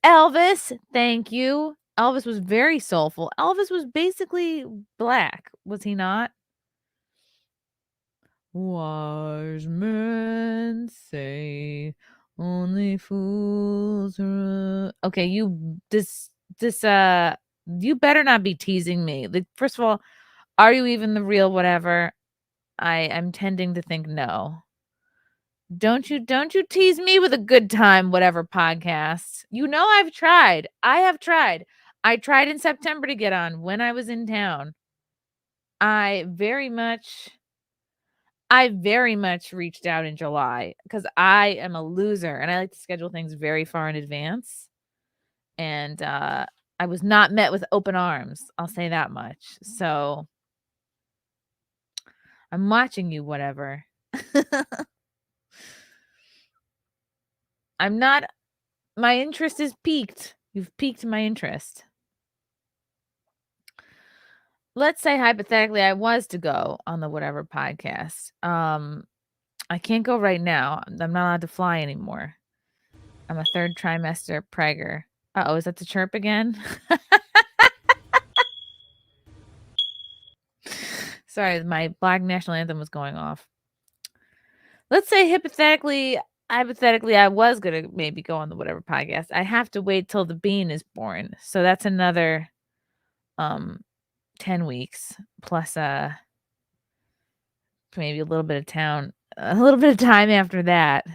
Elvis, thank you. Elvis was very soulful. Elvis was basically black, was he not? Wise men say only fools okay, you you better not be teasing me. Like, first of all, are you even the real whatever? I'm tending to think no. Don't you tease me with a good time whatever podcast. You know I've tried. I have tried. I tried in September to get on when I was in town. I very much reached out in July because I am a loser and I like to schedule things very far in advance. And I was not met with open arms. I'll say that much. So I'm watching you, whatever. I'm not, my interest is piqued. You've piqued my interest. Let's say hypothetically I was to go on the whatever podcast. I can't go right now. I'm not allowed to fly anymore. I'm a 3rd trimester pregger. Uh-oh, is that the chirp again? Sorry, my Black National Anthem was going off. Let's say hypothetically, I was going to maybe go on the whatever podcast. I have to wait till the bean is born. So that's another 10 weeks plus maybe a little bit of time after that.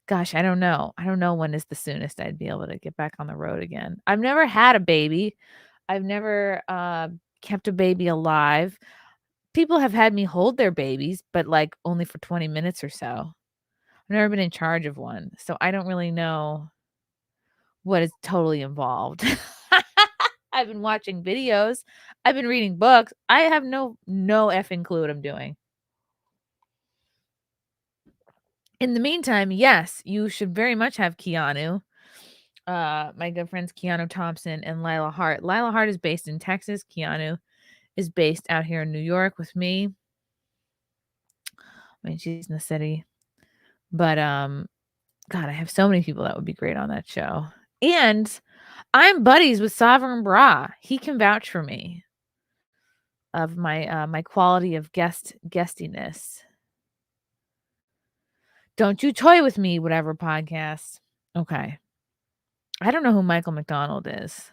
Gosh, I don't know. I don't know when is the soonest I'd be able to get back on the road again. I've never had a baby. I've never kept a baby alive. People have had me hold their babies, but like only for 20 minutes or so. I've never been in charge of one, so I don't really know what is totally involved. I've been watching videos. I've been reading books. I have no effing clue what I'm doing. In the meantime, yes, you should very much have Keanu. My good friends Keanu Thompson and Lila Hart. Lila Hart is based in Texas. Keanu is based out here in New York with me. I mean, she's in the city. But God, I have so many people that would be great on that show. And I'm buddies with Sovereign Bra. He can vouch for me of my my quality of guestiness. Don't you toy with me, whatever podcast. Okay. I don't know who Michael McDonald is.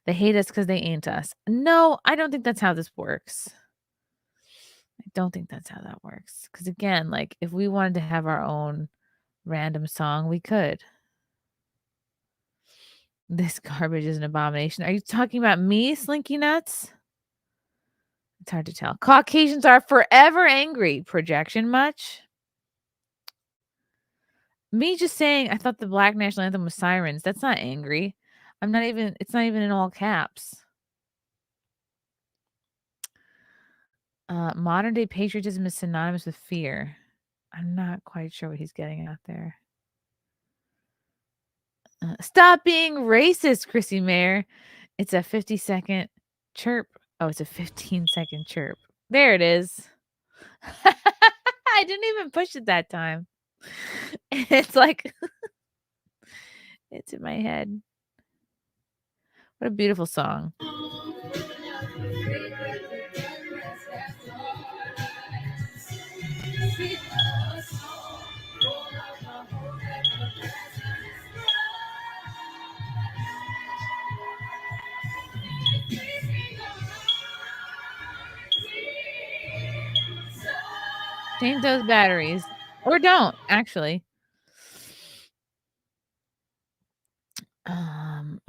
They hate us because they ain't us. No, I don't think that's how this works. I don't think that's how that works. Because again, like if we wanted to have our own random song, we could. This garbage is an abomination. Are you talking about me, Slinky Nuts? It's hard to tell. Caucasians are forever angry. Projection much? Me just saying I thought the Black National Anthem was Sirens. That's not angry. It's not even in all caps. Modern day patriotism is synonymous with fear. I'm not quite sure what he's getting at there. Stop being racist, Chrissie Mayr. It's a 50-second chirp. Oh, it's a 15-second chirp. There it is. I didn't even push it that time. It's like, it's in my head. What a beautiful song. Change those batteries. Or don't, actually.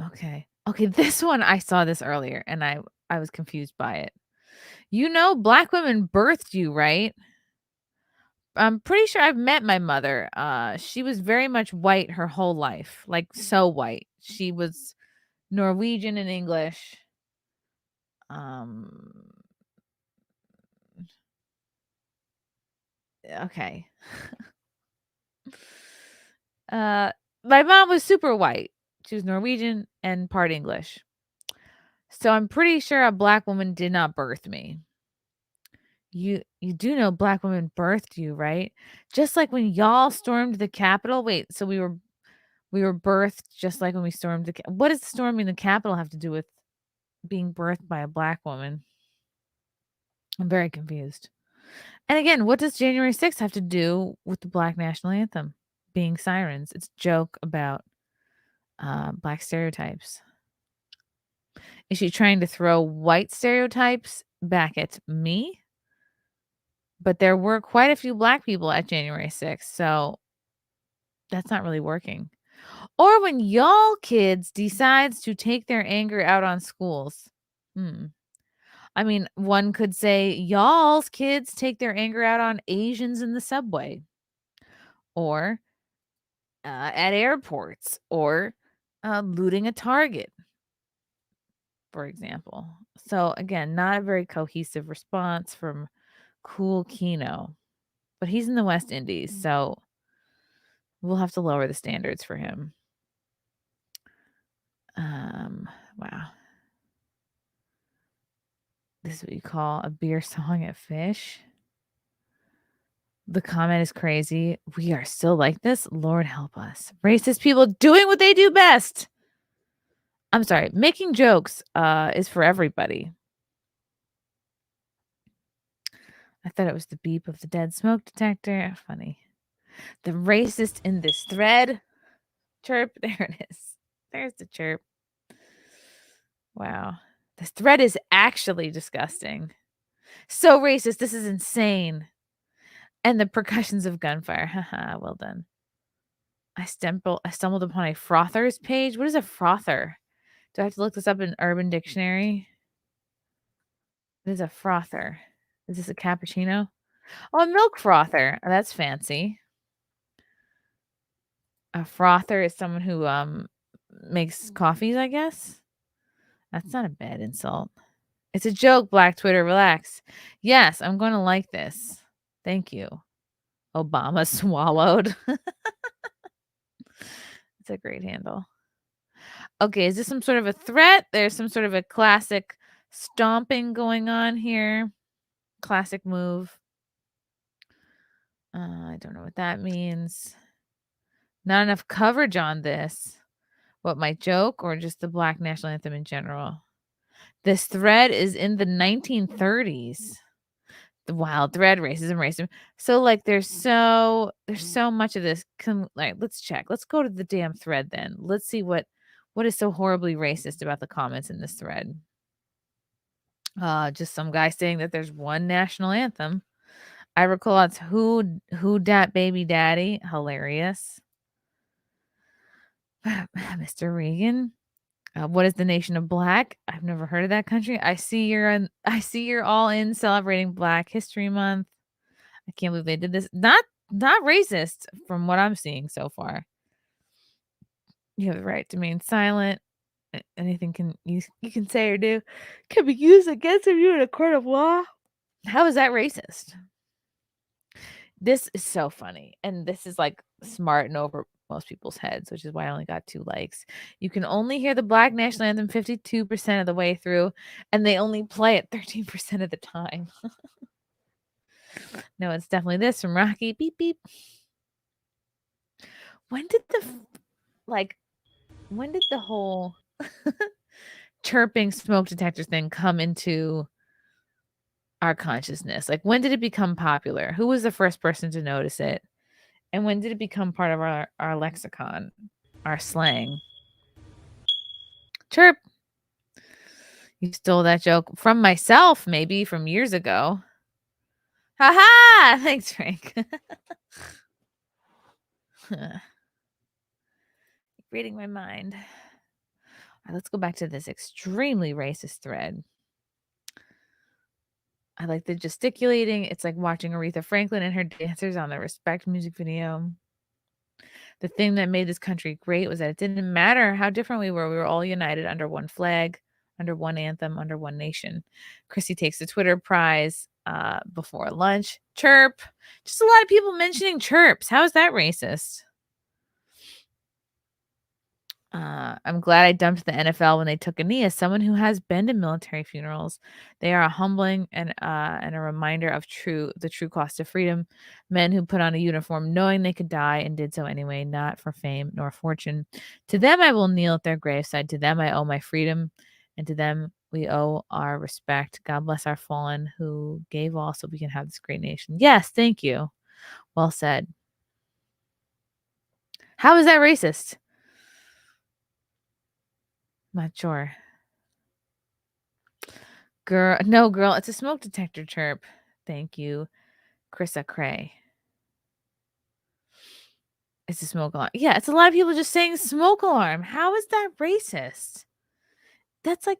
Okay. Okay, this one, I saw this earlier, and I was confused by it. You know, Black women birthed you, right? I'm pretty sure I've met my mother. She was very much white her whole life, like so white. She was Norwegian and English. Okay. My mom was super white. She was Norwegian and part English. So I'm pretty sure a Black woman did not birth me. You do know Black women birthed you, right? Just like when y'all stormed the Capitol. Wait, so we were birthed just like when we stormed the what does storming the Capitol have to do with being birthed by a Black woman? I'm very confused. And again, what does January 6th have to do with the Black National Anthem being sirens? It's a joke about Black stereotypes. Is she trying to throw white stereotypes back at me? But there were quite a few Black people at January 6th, so that's not really working. Or when y'all kids decides to take their anger out on schools. I mean, one could say y'all's kids take their anger out on Asians in the subway. Or at airports. Or looting a Target, for example. So again, not a very cohesive response from Cool Kino. But he's in the West Indies, so we'll have to lower the standards for him. Wow. This is what you call a beer song at Fish. The comment is crazy. We are still like this? Lord help us. Racist people doing what they do best. I'm sorry. Making jokes is for everybody. I thought it was the beep of the dead smoke detector. Funny. The racist in this thread. Chirp. There it is. There's the chirp. Wow. This thread is actually disgusting. So racist. This is insane. And the percussions of gunfire. Haha, well done. I stumbled upon a frother's page. What is a frother? Do I have to look this up in Urban Dictionary? What is a frother? Is this a cappuccino? Oh, a milk frother. Oh, that's fancy. A frother is someone who makes coffees, I guess. That's not a bad insult. It's a joke, Black Twitter. Relax. Yes, I'm going to like this. Thank you. Obama swallowed. It's a great handle. Okay, is this some sort of a threat? There's some sort of a classic stomping going on here. Classic move. I don't know what that means. Not enough coverage on this. What, my joke or just the Black National Anthem in general? This thread is in the 1930s. The wild thread, racism. So like there's so much of this. Let's check. Let's go to the damn thread then. Let's see what is so horribly racist about the comments in this thread. Just some guy saying that there's one national anthem. I recall it's who dat baby daddy. Hilarious. Mr. Reagan. What is the nation of black? I've never heard of that country. I see you're all in celebrating Black History Month. I can't believe they did this. Not racist from what I'm seeing so far. You have the right to remain silent. Anything you can say or do can be used against you in a court of law. How is that racist? This is so funny. And this is like smart and over most people's heads, which is why I only got 2 likes. You can only hear the Black National Anthem 52% of the way through, and they only play it 13% of the time. No, it's definitely this from Rocky. Beep, beep. When did the whole chirping smoke detector thing come into our consciousness? Like, when did it become popular? Who was the first person to notice it? And when did it become part of our lexicon, our slang? Chirp. You stole that joke from myself, maybe from years ago. Ha ha! Thanks, Frank. Reading my mind. All right, let's go back to this extremely racist thread. I like the gesticulating. It's like watching Aretha Franklin and her dancers on the Respect music video. The thing that made this country great was that it didn't matter how different we were all united under one flag, under one anthem, under one nation. Chrissie takes the Twitter prize before lunch. Chirp. Just a lot of people mentioning chirps. How is that racist? I'm glad I dumped the NFL when they took a knee. As someone who has been to military funerals, they are a humbling and a reminder of the true cost of freedom. Men who put on a uniform knowing they could die and did so anyway, not for fame nor fortune. To them, I will kneel at their graveside. To them, I owe my freedom, and to them, we owe our respect. God bless our fallen who gave all so we can have this great nation. Yes, thank you. Well said. How is that racist? Not sure. Girl, it's a smoke detector chirp. Thank you, Chrissa Cray. It's a smoke alarm. Yeah, it's a lot of people just saying smoke alarm. How is that racist? That's a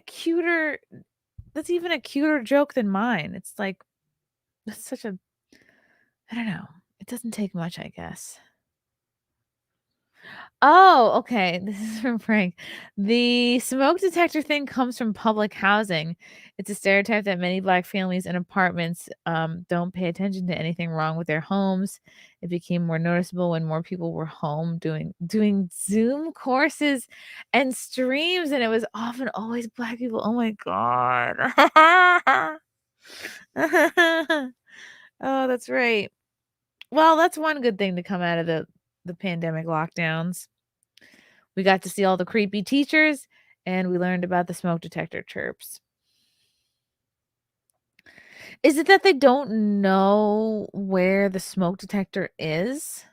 cuter. That's even a cuter joke than mine. It's like that's such a. I don't know. It doesn't take much, I guess. Oh, okay. This is from Frank. The smoke detector thing comes from public housing. It's a stereotype that many Black families in apartments don't pay attention to anything wrong with their homes. It became more noticeable when more people were home doing Zoom courses and streams, and it was often always Black people. Oh my God. Oh, that's right. Well, that's one good thing to come out of the pandemic lockdowns. We got to see all the creepy teachers, and we learned about the smoke detector chirps. Is it that they don't know where the smoke detector is?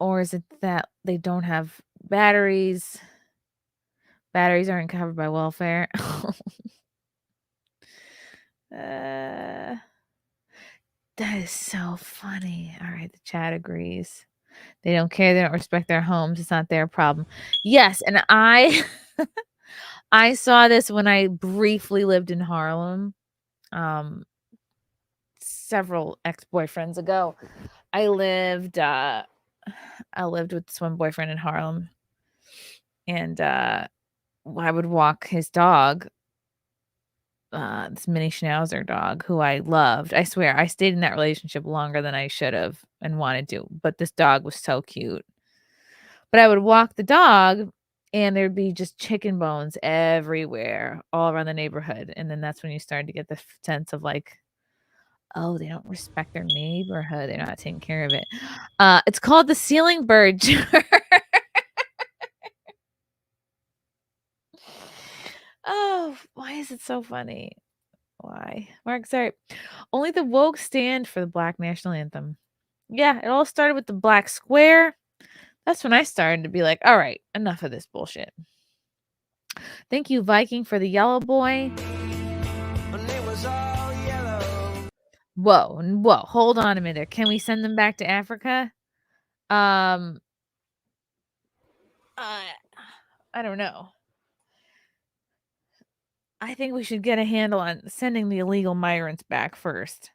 Or is it that they don't have batteries? Batteries aren't covered by welfare. That is so funny. All right, the chat agrees. They don't care. They don't respect their homes. It's not their problem. Yes, and I I saw this when I briefly lived in Harlem. Several ex-boyfriends ago. I lived with this one boyfriend in Harlem, and I would walk his dog, this mini Schnauzer dog who I loved. I swear, I stayed in that relationship longer than I should have and wanted to, but this dog was so cute. But I would walk the dog, and there'd be just chicken bones everywhere, all around the neighborhood, and then that's when you started to get the sense of, like, oh, they don't respect their neighborhood, they're not taking care of it. It's called the ceiling bird. Oh, why is it so funny? Why? Mark, sorry. Only the woke stand for the Black national anthem. Yeah, it all started with the black square. That's when I started to be like, all right, enough of this bullshit. Thank you, Viking, for the yellow boy. Whoa, hold on a minute. Can we send them back to Africa? I don't know. I think we should get a handle on sending the illegal migrants back first.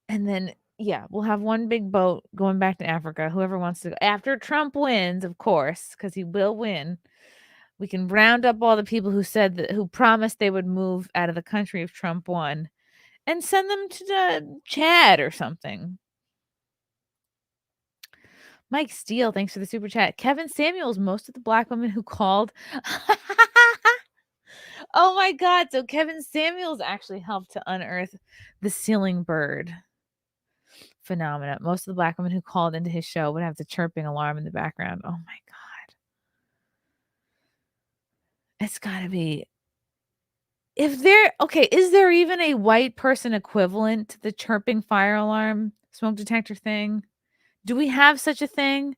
And then, yeah, we'll have one big boat going back to Africa. Whoever wants to go. After Trump wins, of course, because he will win. We can round up all the people who promised they would move out of the country if Trump won and send them to Chad or something. Mike Steele, thanks for the super chat. Kevin Samuels, most of the black women who called. Oh my God. So Kevin Samuels actually helped to unearth the ceiling bird phenomena. Most of the black women who called into his show would have the chirping alarm in the background. Oh my God. It's gotta be. Is there even a white person equivalent to the chirping fire alarm smoke detector thing? Do we have such a thing?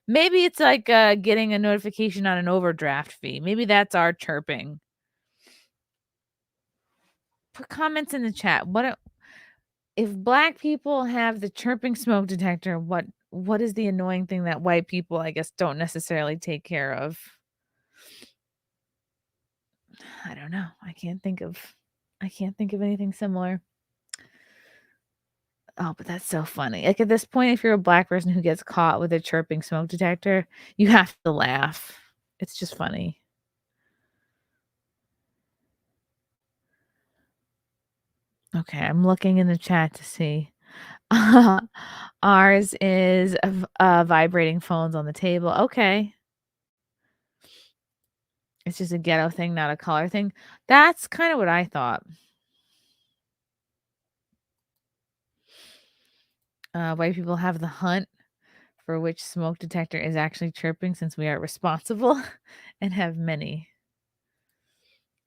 Maybe it's like getting a notification on an overdraft fee. Maybe that's our chirping. Put comments in the chat. If black people have the chirping smoke detector, what is the annoying thing that white people, I guess, don't necessarily take care of? I don't know. I can't think of anything similar. Oh, but that's so funny. Like, at this point, if you're a black person who gets caught with a chirping smoke detector, you have to laugh. It's just funny. Okay, I'm looking in the chat to see. Ours is vibrating phones on the table. Okay. It's just a ghetto thing, not a color thing. That's kind of what I thought. White people have the hunt for which smoke detector is actually chirping since we are responsible and have many.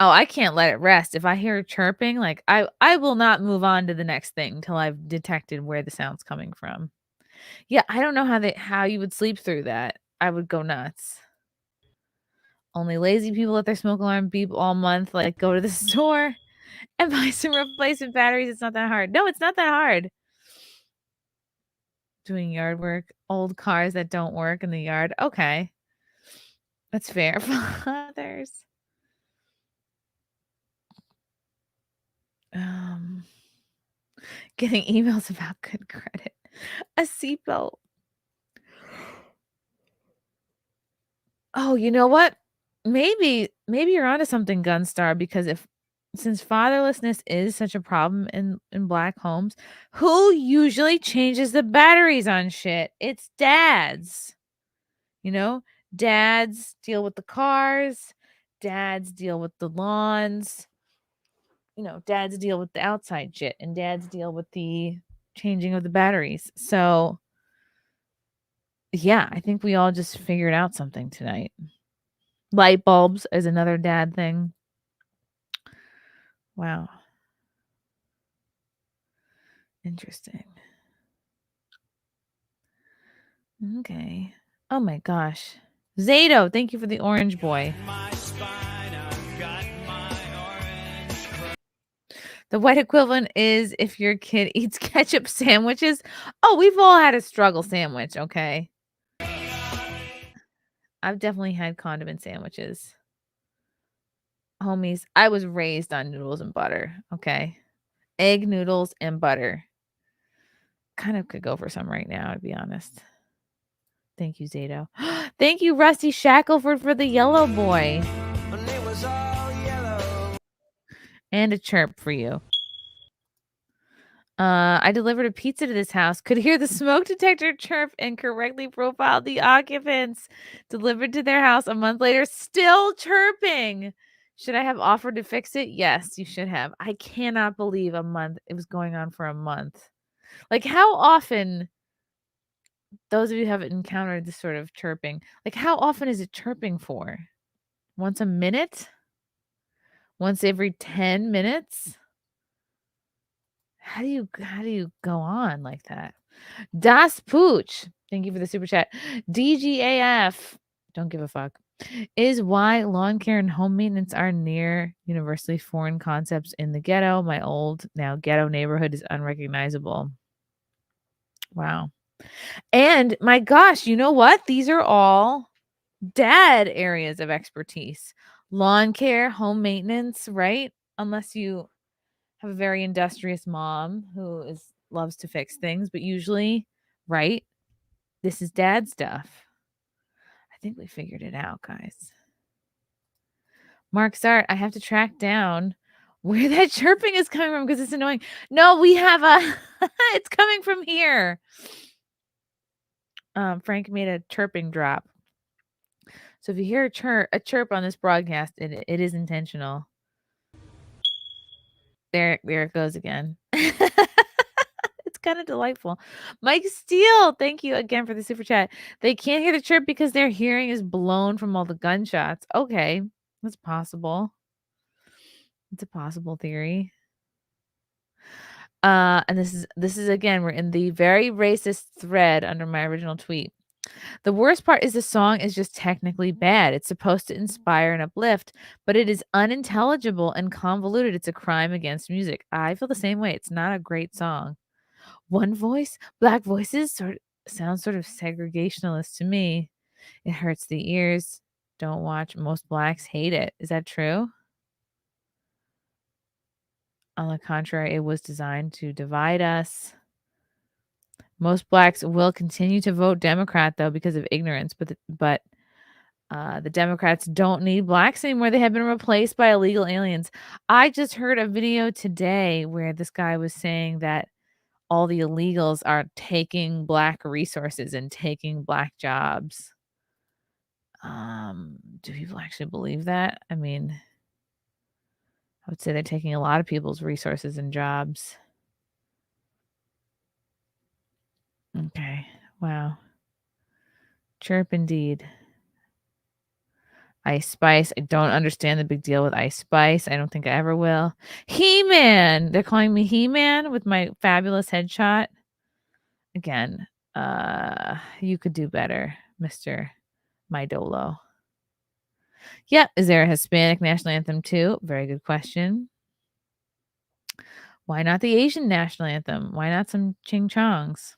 Oh, I can't let it rest. If I hear chirping, like I will not move on to the next thing until I've detected where the sound's coming from. Yeah, I don't know how you would sleep through that. I would go nuts. Only lazy people let their smoke alarm beep all month. Like, go to the store and buy some replacement batteries. It's not that hard. No, it's not that hard. Doing yard work, old cars that don't work in the yard. Okay. That's fair. Fathers. Getting emails about good credit. A seatbelt. Oh, you know what? Maybe you're onto something, Gunstar, because since fatherlessness is such a problem in black homes, who usually changes the batteries on shit? It's dads. You know, dads deal with the cars, dads deal with the lawns. You know, dads deal with the outside shit, and dads deal with the changing of the batteries. So, yeah, I think we all just figured out something tonight. Light bulbs is another dad thing. Wow. Interesting. Okay. Oh my gosh. Zato, thank you for the orange boy. The white equivalent is if your kid eats ketchup sandwiches. Oh, we've all had a struggle sandwich, okay? I've definitely had condiment sandwiches. Homies, I was raised on noodles and butter, okay? Egg noodles and butter. Kind of could go for some right now, to be honest. Thank you, Zato. Thank you, Rusty Shackelford, for the yellow boy. And a chirp for you. I delivered a pizza to this house. Could hear the smoke detector chirp and correctly profiled the occupants. Delivered to their house a month later, still chirping. Should I have offered to fix it? Yes, you should have. I cannot believe a month. It was going on for a month. Like, how often, those of you who have encountered this sort of chirping, like, how often is it chirping for? Once a minute? Once every 10 minutes? How do you go on like that? Das Pooch, thank you for the super chat. DGAF, don't give a fuck, is why lawn care and home maintenance are near universally foreign concepts in the ghetto. My old, now ghetto neighborhood is unrecognizable. Wow. And my gosh, you know what? These are all dad areas of expertise. Lawn care, home maintenance, right? Unless you have a very industrious mom who loves to fix things, but usually, right? This is dad stuff. I think we figured it out, guys. Mark Sart, I have to track down where that chirping is coming from because it's annoying. No, we have a it's coming from here. Frank made a chirping drop. So if you hear a chirp on this broadcast, it is intentional. There it goes again. It's kind of delightful. Mike Steele, thank you again for the super chat. They can't hear the chirp because their hearing is blown from all the gunshots. Okay, that's possible. It's a possible theory. And this is again, we're in the very racist thread under my original tweet. The worst part is the song is just technically bad. It's supposed to inspire and uplift, but it is unintelligible and convoluted. It's a crime against music. I feel the same way. It's not a great song. One voice, black voices sounds sort of segregationalist to me. It hurts the ears. Don't watch. Most blacks hate it. Is that true? On the contrary, it was designed to divide us. Most blacks will continue to vote Democrat, though, because of ignorance. But the Democrats don't need blacks anymore. They have been replaced by illegal aliens. I just heard a video today where this guy was saying that all the illegals are taking black resources and taking black jobs. Do people actually believe that? I mean, I would say they're taking a lot of people's resources and jobs. Okay. Wow. Chirp indeed. Ice Spice. I don't understand the big deal with Ice Spice. I don't think I ever will. He-Man. They're calling me He-Man with my fabulous headshot. Again, you could do better, Mr. Midolo. Yep. Is there a Hispanic national anthem too? Very good question. Why not the Asian national anthem? Why not some Ching Chongs?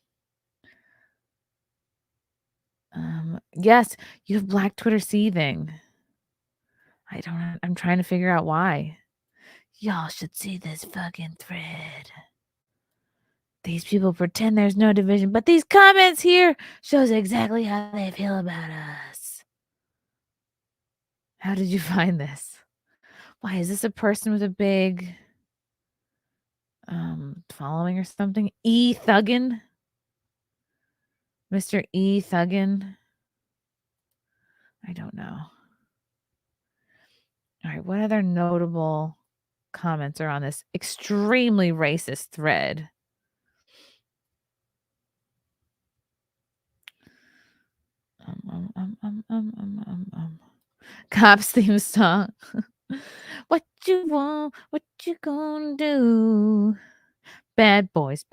Yes, you have Black Twitter seething. I'm trying to figure out why. Y'all should see this fucking thread. These people pretend there's no division, but these comments here shows exactly how they feel about us. How did you find this? Why is this a person with a big following or something? E Thuggin? Mr. E Thuggin? I don't know. All right, what other notable comments are on this extremely racist thread? Cops theme song. What you want? What you gonna do? Bad boys,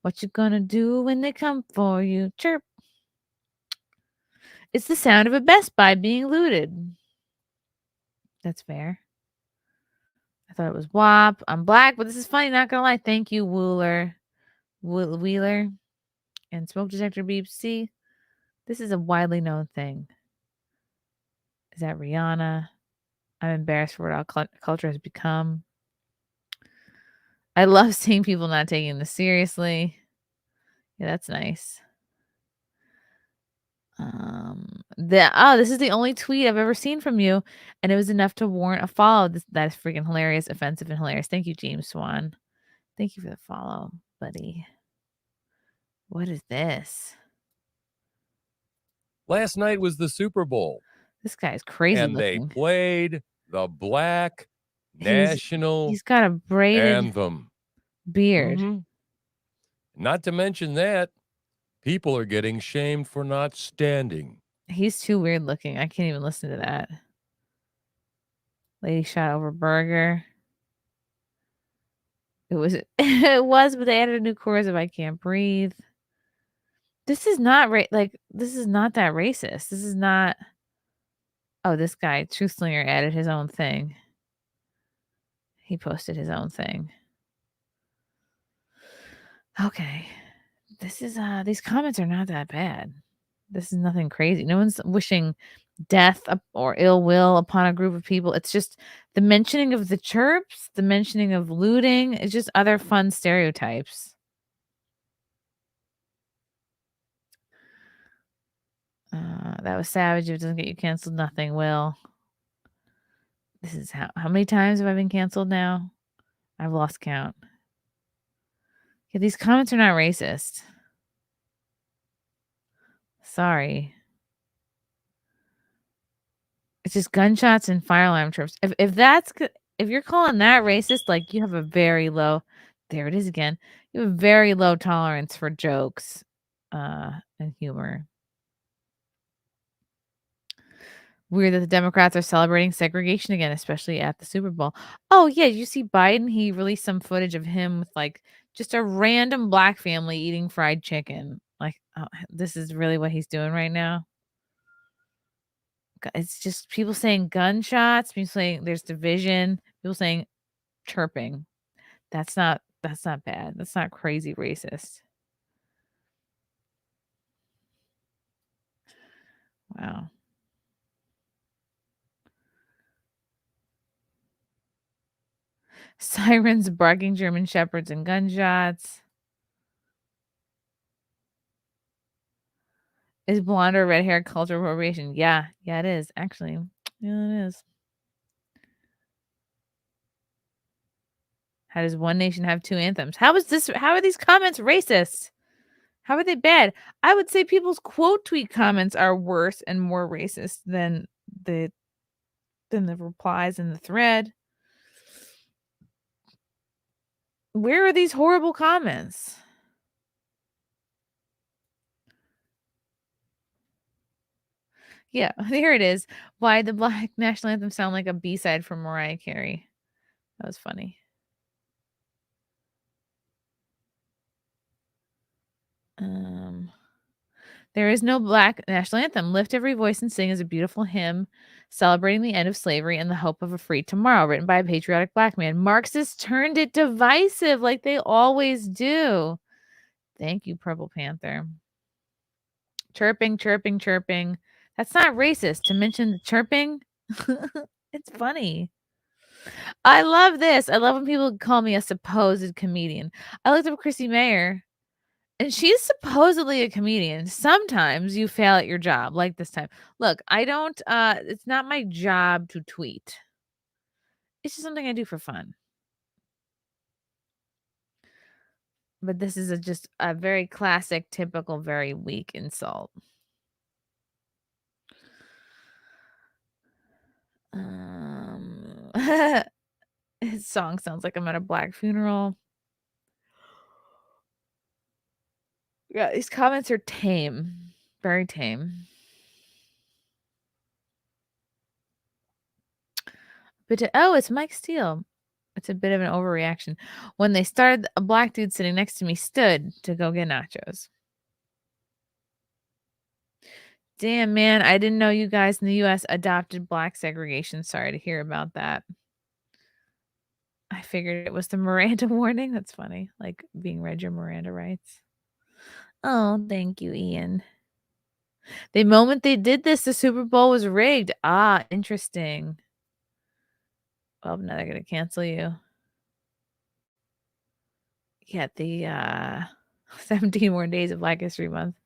what you gonna do when they come for you? Chirp. It's the sound of a Best Buy being looted. That's fair. thought it was WAP. I'm black, but this is funny, not gonna lie. Thank you, Wheeler. And smoke detector beeps. See, this is a widely known thing. Is that Rihanna? I'm embarrassed for what our culture has become. I love seeing people not taking this seriously. Yeah, that's nice. This is the only tweet I've ever seen from you, and it was enough to warrant a follow. That is freaking hilarious, offensive, and hilarious. Thank you, James Swan. Thank you for the follow, buddy. What is this?
Last night was the Super Bowl.
This guy's crazy
and
looking.
they played the Black National
He's got a braided
Anthem.
beard.
Mhm. Not to mention that people are getting shamed for not standing.
He's too weird looking. I can't even listen to that. Lady shot over burger. It was, but they added a new chorus of "I Can't Breathe." This is not this is not that racist. This is not. Oh, this guy, Truth Slinger, added his own thing. He posted his own thing. Okay, this is these comments are not that bad. This is nothing crazy. No one's wishing death or ill will upon a group of people. It's just the mentioning of the chirps, the mentioning of looting. It's just other fun stereotypes. That was savage. If it doesn't get you canceled, nothing will. This is how many times have I been canceled now? I've lost count. Yeah, these comments are not racist. Sorry. It's just gunshots and fire alarm chirps. If you're calling that racist, like you have a very low, there it is again. You have a very low tolerance for jokes, and humor. Weird that the Democrats are celebrating segregation again, especially at the Super Bowl. Oh yeah, you see Biden? He released some footage of him with like just a random black family eating fried chicken. Like, oh, this is really what he's doing right now. It's just people saying gunshots, people saying there's division, people saying chirping. That's not bad. That's not crazy racist. Wow. Sirens, barking German shepherds, and gunshots. Is blonde or red hair cultural appropriation? Yeah, it is actually. Yeah, it is. How does one nation have two anthems? How are these comments racist? How are they bad? I would say people's quote tweet comments are worse and more racist than the replies in the thread. Where are these horrible comments? Yeah, here it is. Why the Black National Anthem sound like a B-side from Mariah Carey? That was funny. There is no Black National Anthem. Lift Every Voice and Sing is a beautiful hymn celebrating the end of slavery and the hope of a free tomorrow, written by a patriotic Black man. Marxists turned it divisive like they always do. Thank you, Purple Panther. Chirping, chirping, chirping. That's not racist to mention the chirping. It's funny. I love this. I love when people call me a supposed comedian. I looked up Chrissie Mayr, and she's supposedly a comedian. Sometimes you fail at your job, like this time. Look, I don't, it's not my job to tweet. It's just something I do for fun. But this is just a very classic, typical, very weak insult. His song sounds like I'm at a Black funeral. Yeah, these comments are tame. Very tame. But it's Mike Steele. It's a bit of an overreaction. When they started, a black dude sitting next to me stood to go get nachos. Damn, man. I didn't know you guys in the U.S. adopted black segregation. Sorry to hear about that. I figured it was the Miranda warning. That's funny. Like being read your Miranda rights. Oh, thank you, Ian. The moment they did this, the Super Bowl was rigged. Ah, interesting. Well, now they're going to cancel you. Yeah, the 17 more days of Black History Month.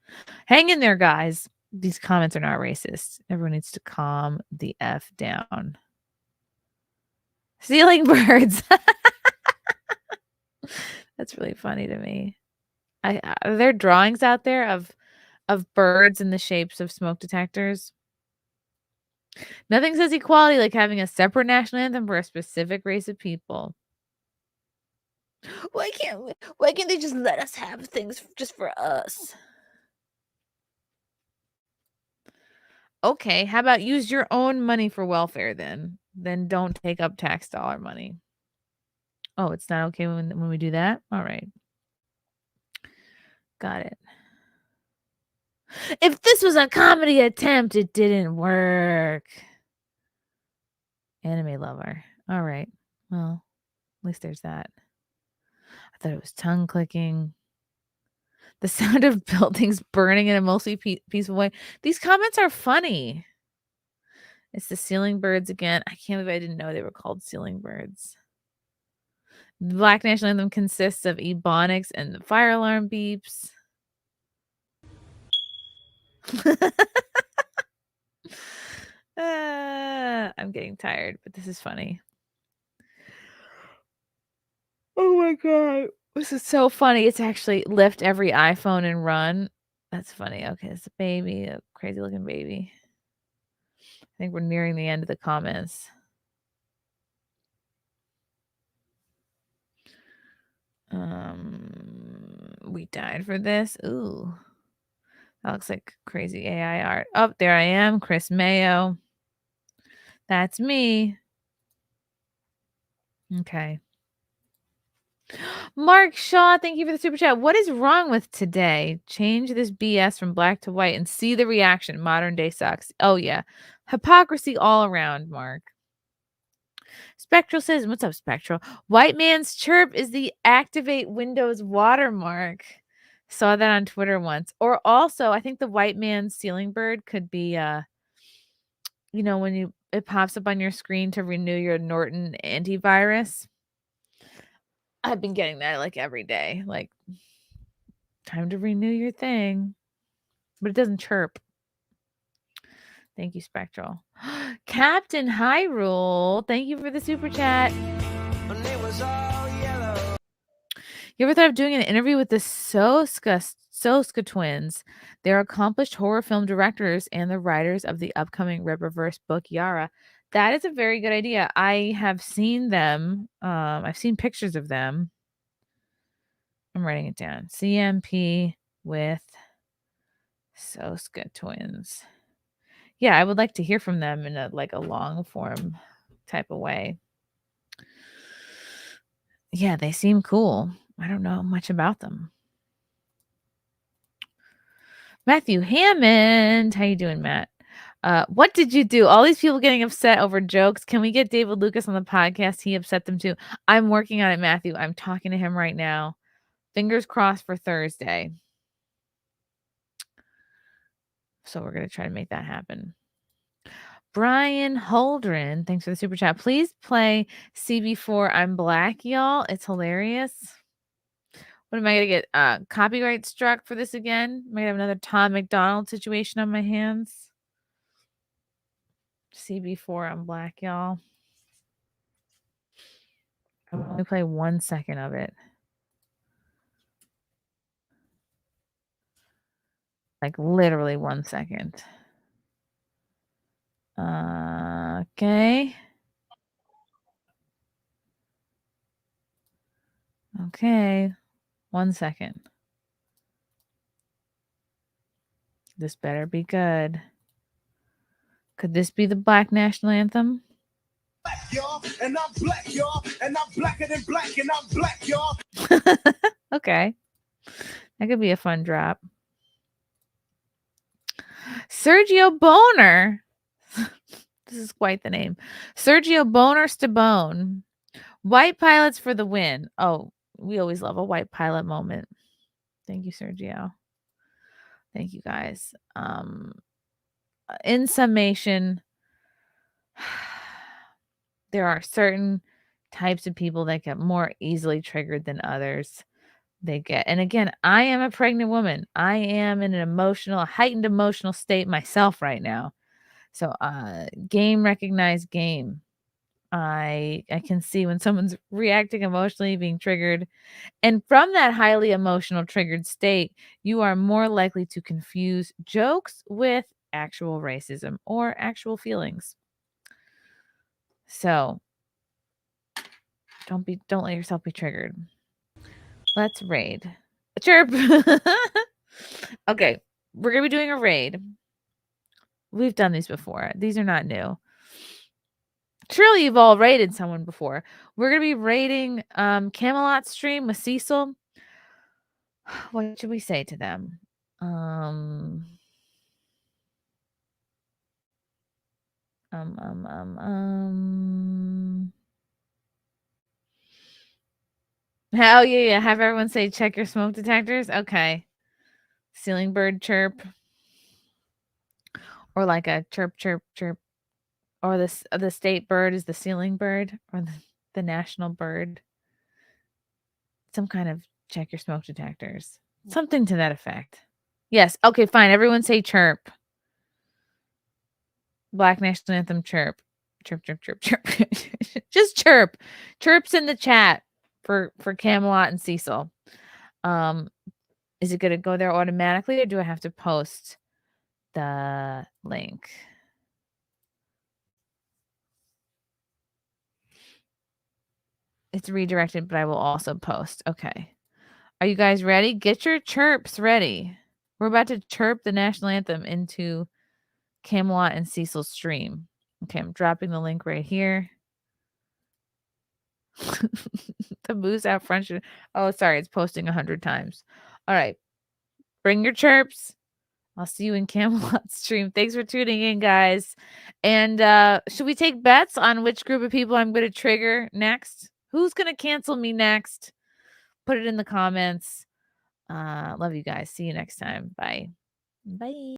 Hang in there, guys. These comments are not racist. Everyone needs to calm the F down. Stealing birds. That's really funny to me. Are there drawings out there of birds in the shapes of smoke detectors? Nothing says equality like having a separate national anthem for a specific race of people. Why can't they just let us have things just for us? Okay, how about use your own money for welfare then? Then don't take up tax dollar money. Oh, it's not okay when we do that? All right. Got it. If this was a comedy attempt, it didn't work. Anime lover. All right. Well, at least there's that. I thought it was tongue clicking. The sound of buildings burning in a mostly peaceful way. These comments are funny. It's the ceiling birds again. I can't believe I didn't know they were called ceiling birds. The Black National Anthem consists of ebonics and the fire alarm beeps. I'm getting tired, but this is funny. Oh my god. This is so funny. It's actually lift every iPhone and run. That's funny. Okay, it's a baby, a crazy looking baby. I think we're nearing the end of the comments. We died for this. Ooh. That looks like crazy AI art. Oh, there I am, Chris Mayo. That's me. Okay. Mark Shaw, thank you for the super chat. What is wrong with today? Change this BS from black to white and see the reaction. Modern day sucks. Oh, yeah. Hypocrisy all around, Mark. Spectral says, what's up, Spectral? White man's chirp is the activate Windows watermark. Saw that on Twitter once. Or also, I think the white man's ceiling bird could be, when it pops up on your screen to renew your Norton antivirus. I've been getting that like every day. Like, time to renew your thing. But it doesn't chirp. Thank you, Spectral. Captain Hyrule, thank you for the super chat. You ever thought of doing an interview with the Soska twins? They're accomplished horror film directors and the writers of the upcoming Rippaverse book Yara. That is a very good idea. I have seen them. I've seen pictures of them. I'm writing it down. CMP with Soska twins. Yeah, I would like to hear from them in a long form type of way. Yeah, they seem cool. I don't know much about them. Matthew Hammond. How you doing, Matt? What did you do? All these people getting upset over jokes. Can we get David Lucas on the podcast? He upset them too. I'm working on it, Matthew. I'm talking to him right now. Fingers crossed for Thursday. So we're going to try to make that happen. Brian Holdren, thanks for the super chat. Please play CB4 I'm Black, y'all. It's hilarious. What am I going to get? Copyright struck for this again? Am I going to have another Tom McDonald situation on my hands? CB4 I'm Black, y'all. I'll only play 1 second of it. Like literally 1 second. Okay. Okay. 1 second. This better be good. Could this be the Black National Anthem?
Black, y'all, and I'm black, y'all, and I'm blacker than black, and I'm black, y'all.
Okay. That could be a fun drop. Sergio Boner. This is quite the name. Sergio Boner Stabone. White pilots for the win. Oh, we always love a white pilot moment. Thank you, Sergio. Thank you, guys. In summation, there are certain types of people that get more easily triggered than others. And again, I am a pregnant woman. I am in a heightened emotional state myself right now. So, game recognized game. I can see when someone's reacting emotionally, being triggered. And from that highly emotional triggered state, you are more likely to confuse jokes with actual racism or actual feelings. So don't let yourself be triggered. Let's raid. Chirp. Okay, we're gonna be doing a raid. We've done these before. These are not new. Surely you've all raided someone before. We're gonna be raiding Camelot stream with Cecil. What should we say to them? Hell yeah. Have everyone say check your smoke detectors. Okay. Ceiling bird chirp. Or like a chirp, chirp, chirp. Or the state bird is the ceiling bird or the national bird. Some kind of check your smoke detectors. Something to that effect. Yes. Okay, fine. Everyone say chirp. Black National Anthem chirp. Chirp, chirp, chirp, chirp. Just chirp. Chirps in the chat for Camelot and Cecil. Is it going to go there automatically or do I have to post the link? It's redirected, but I will also post. Okay. Are you guys ready? Get your chirps ready. We're about to chirp the national anthem into Camelot and Cecil's stream. Okay, I'm dropping the link right here. The moose out front should... Oh, sorry. It's posting 100 times. All right. Bring your chirps. I'll see you in Camelot stream. Thanks for tuning in, guys. And should we take bets on which group of people I'm going to trigger next? Who's going to cancel me next? Put it in the comments. Love you guys. See you next time. Bye. Bye.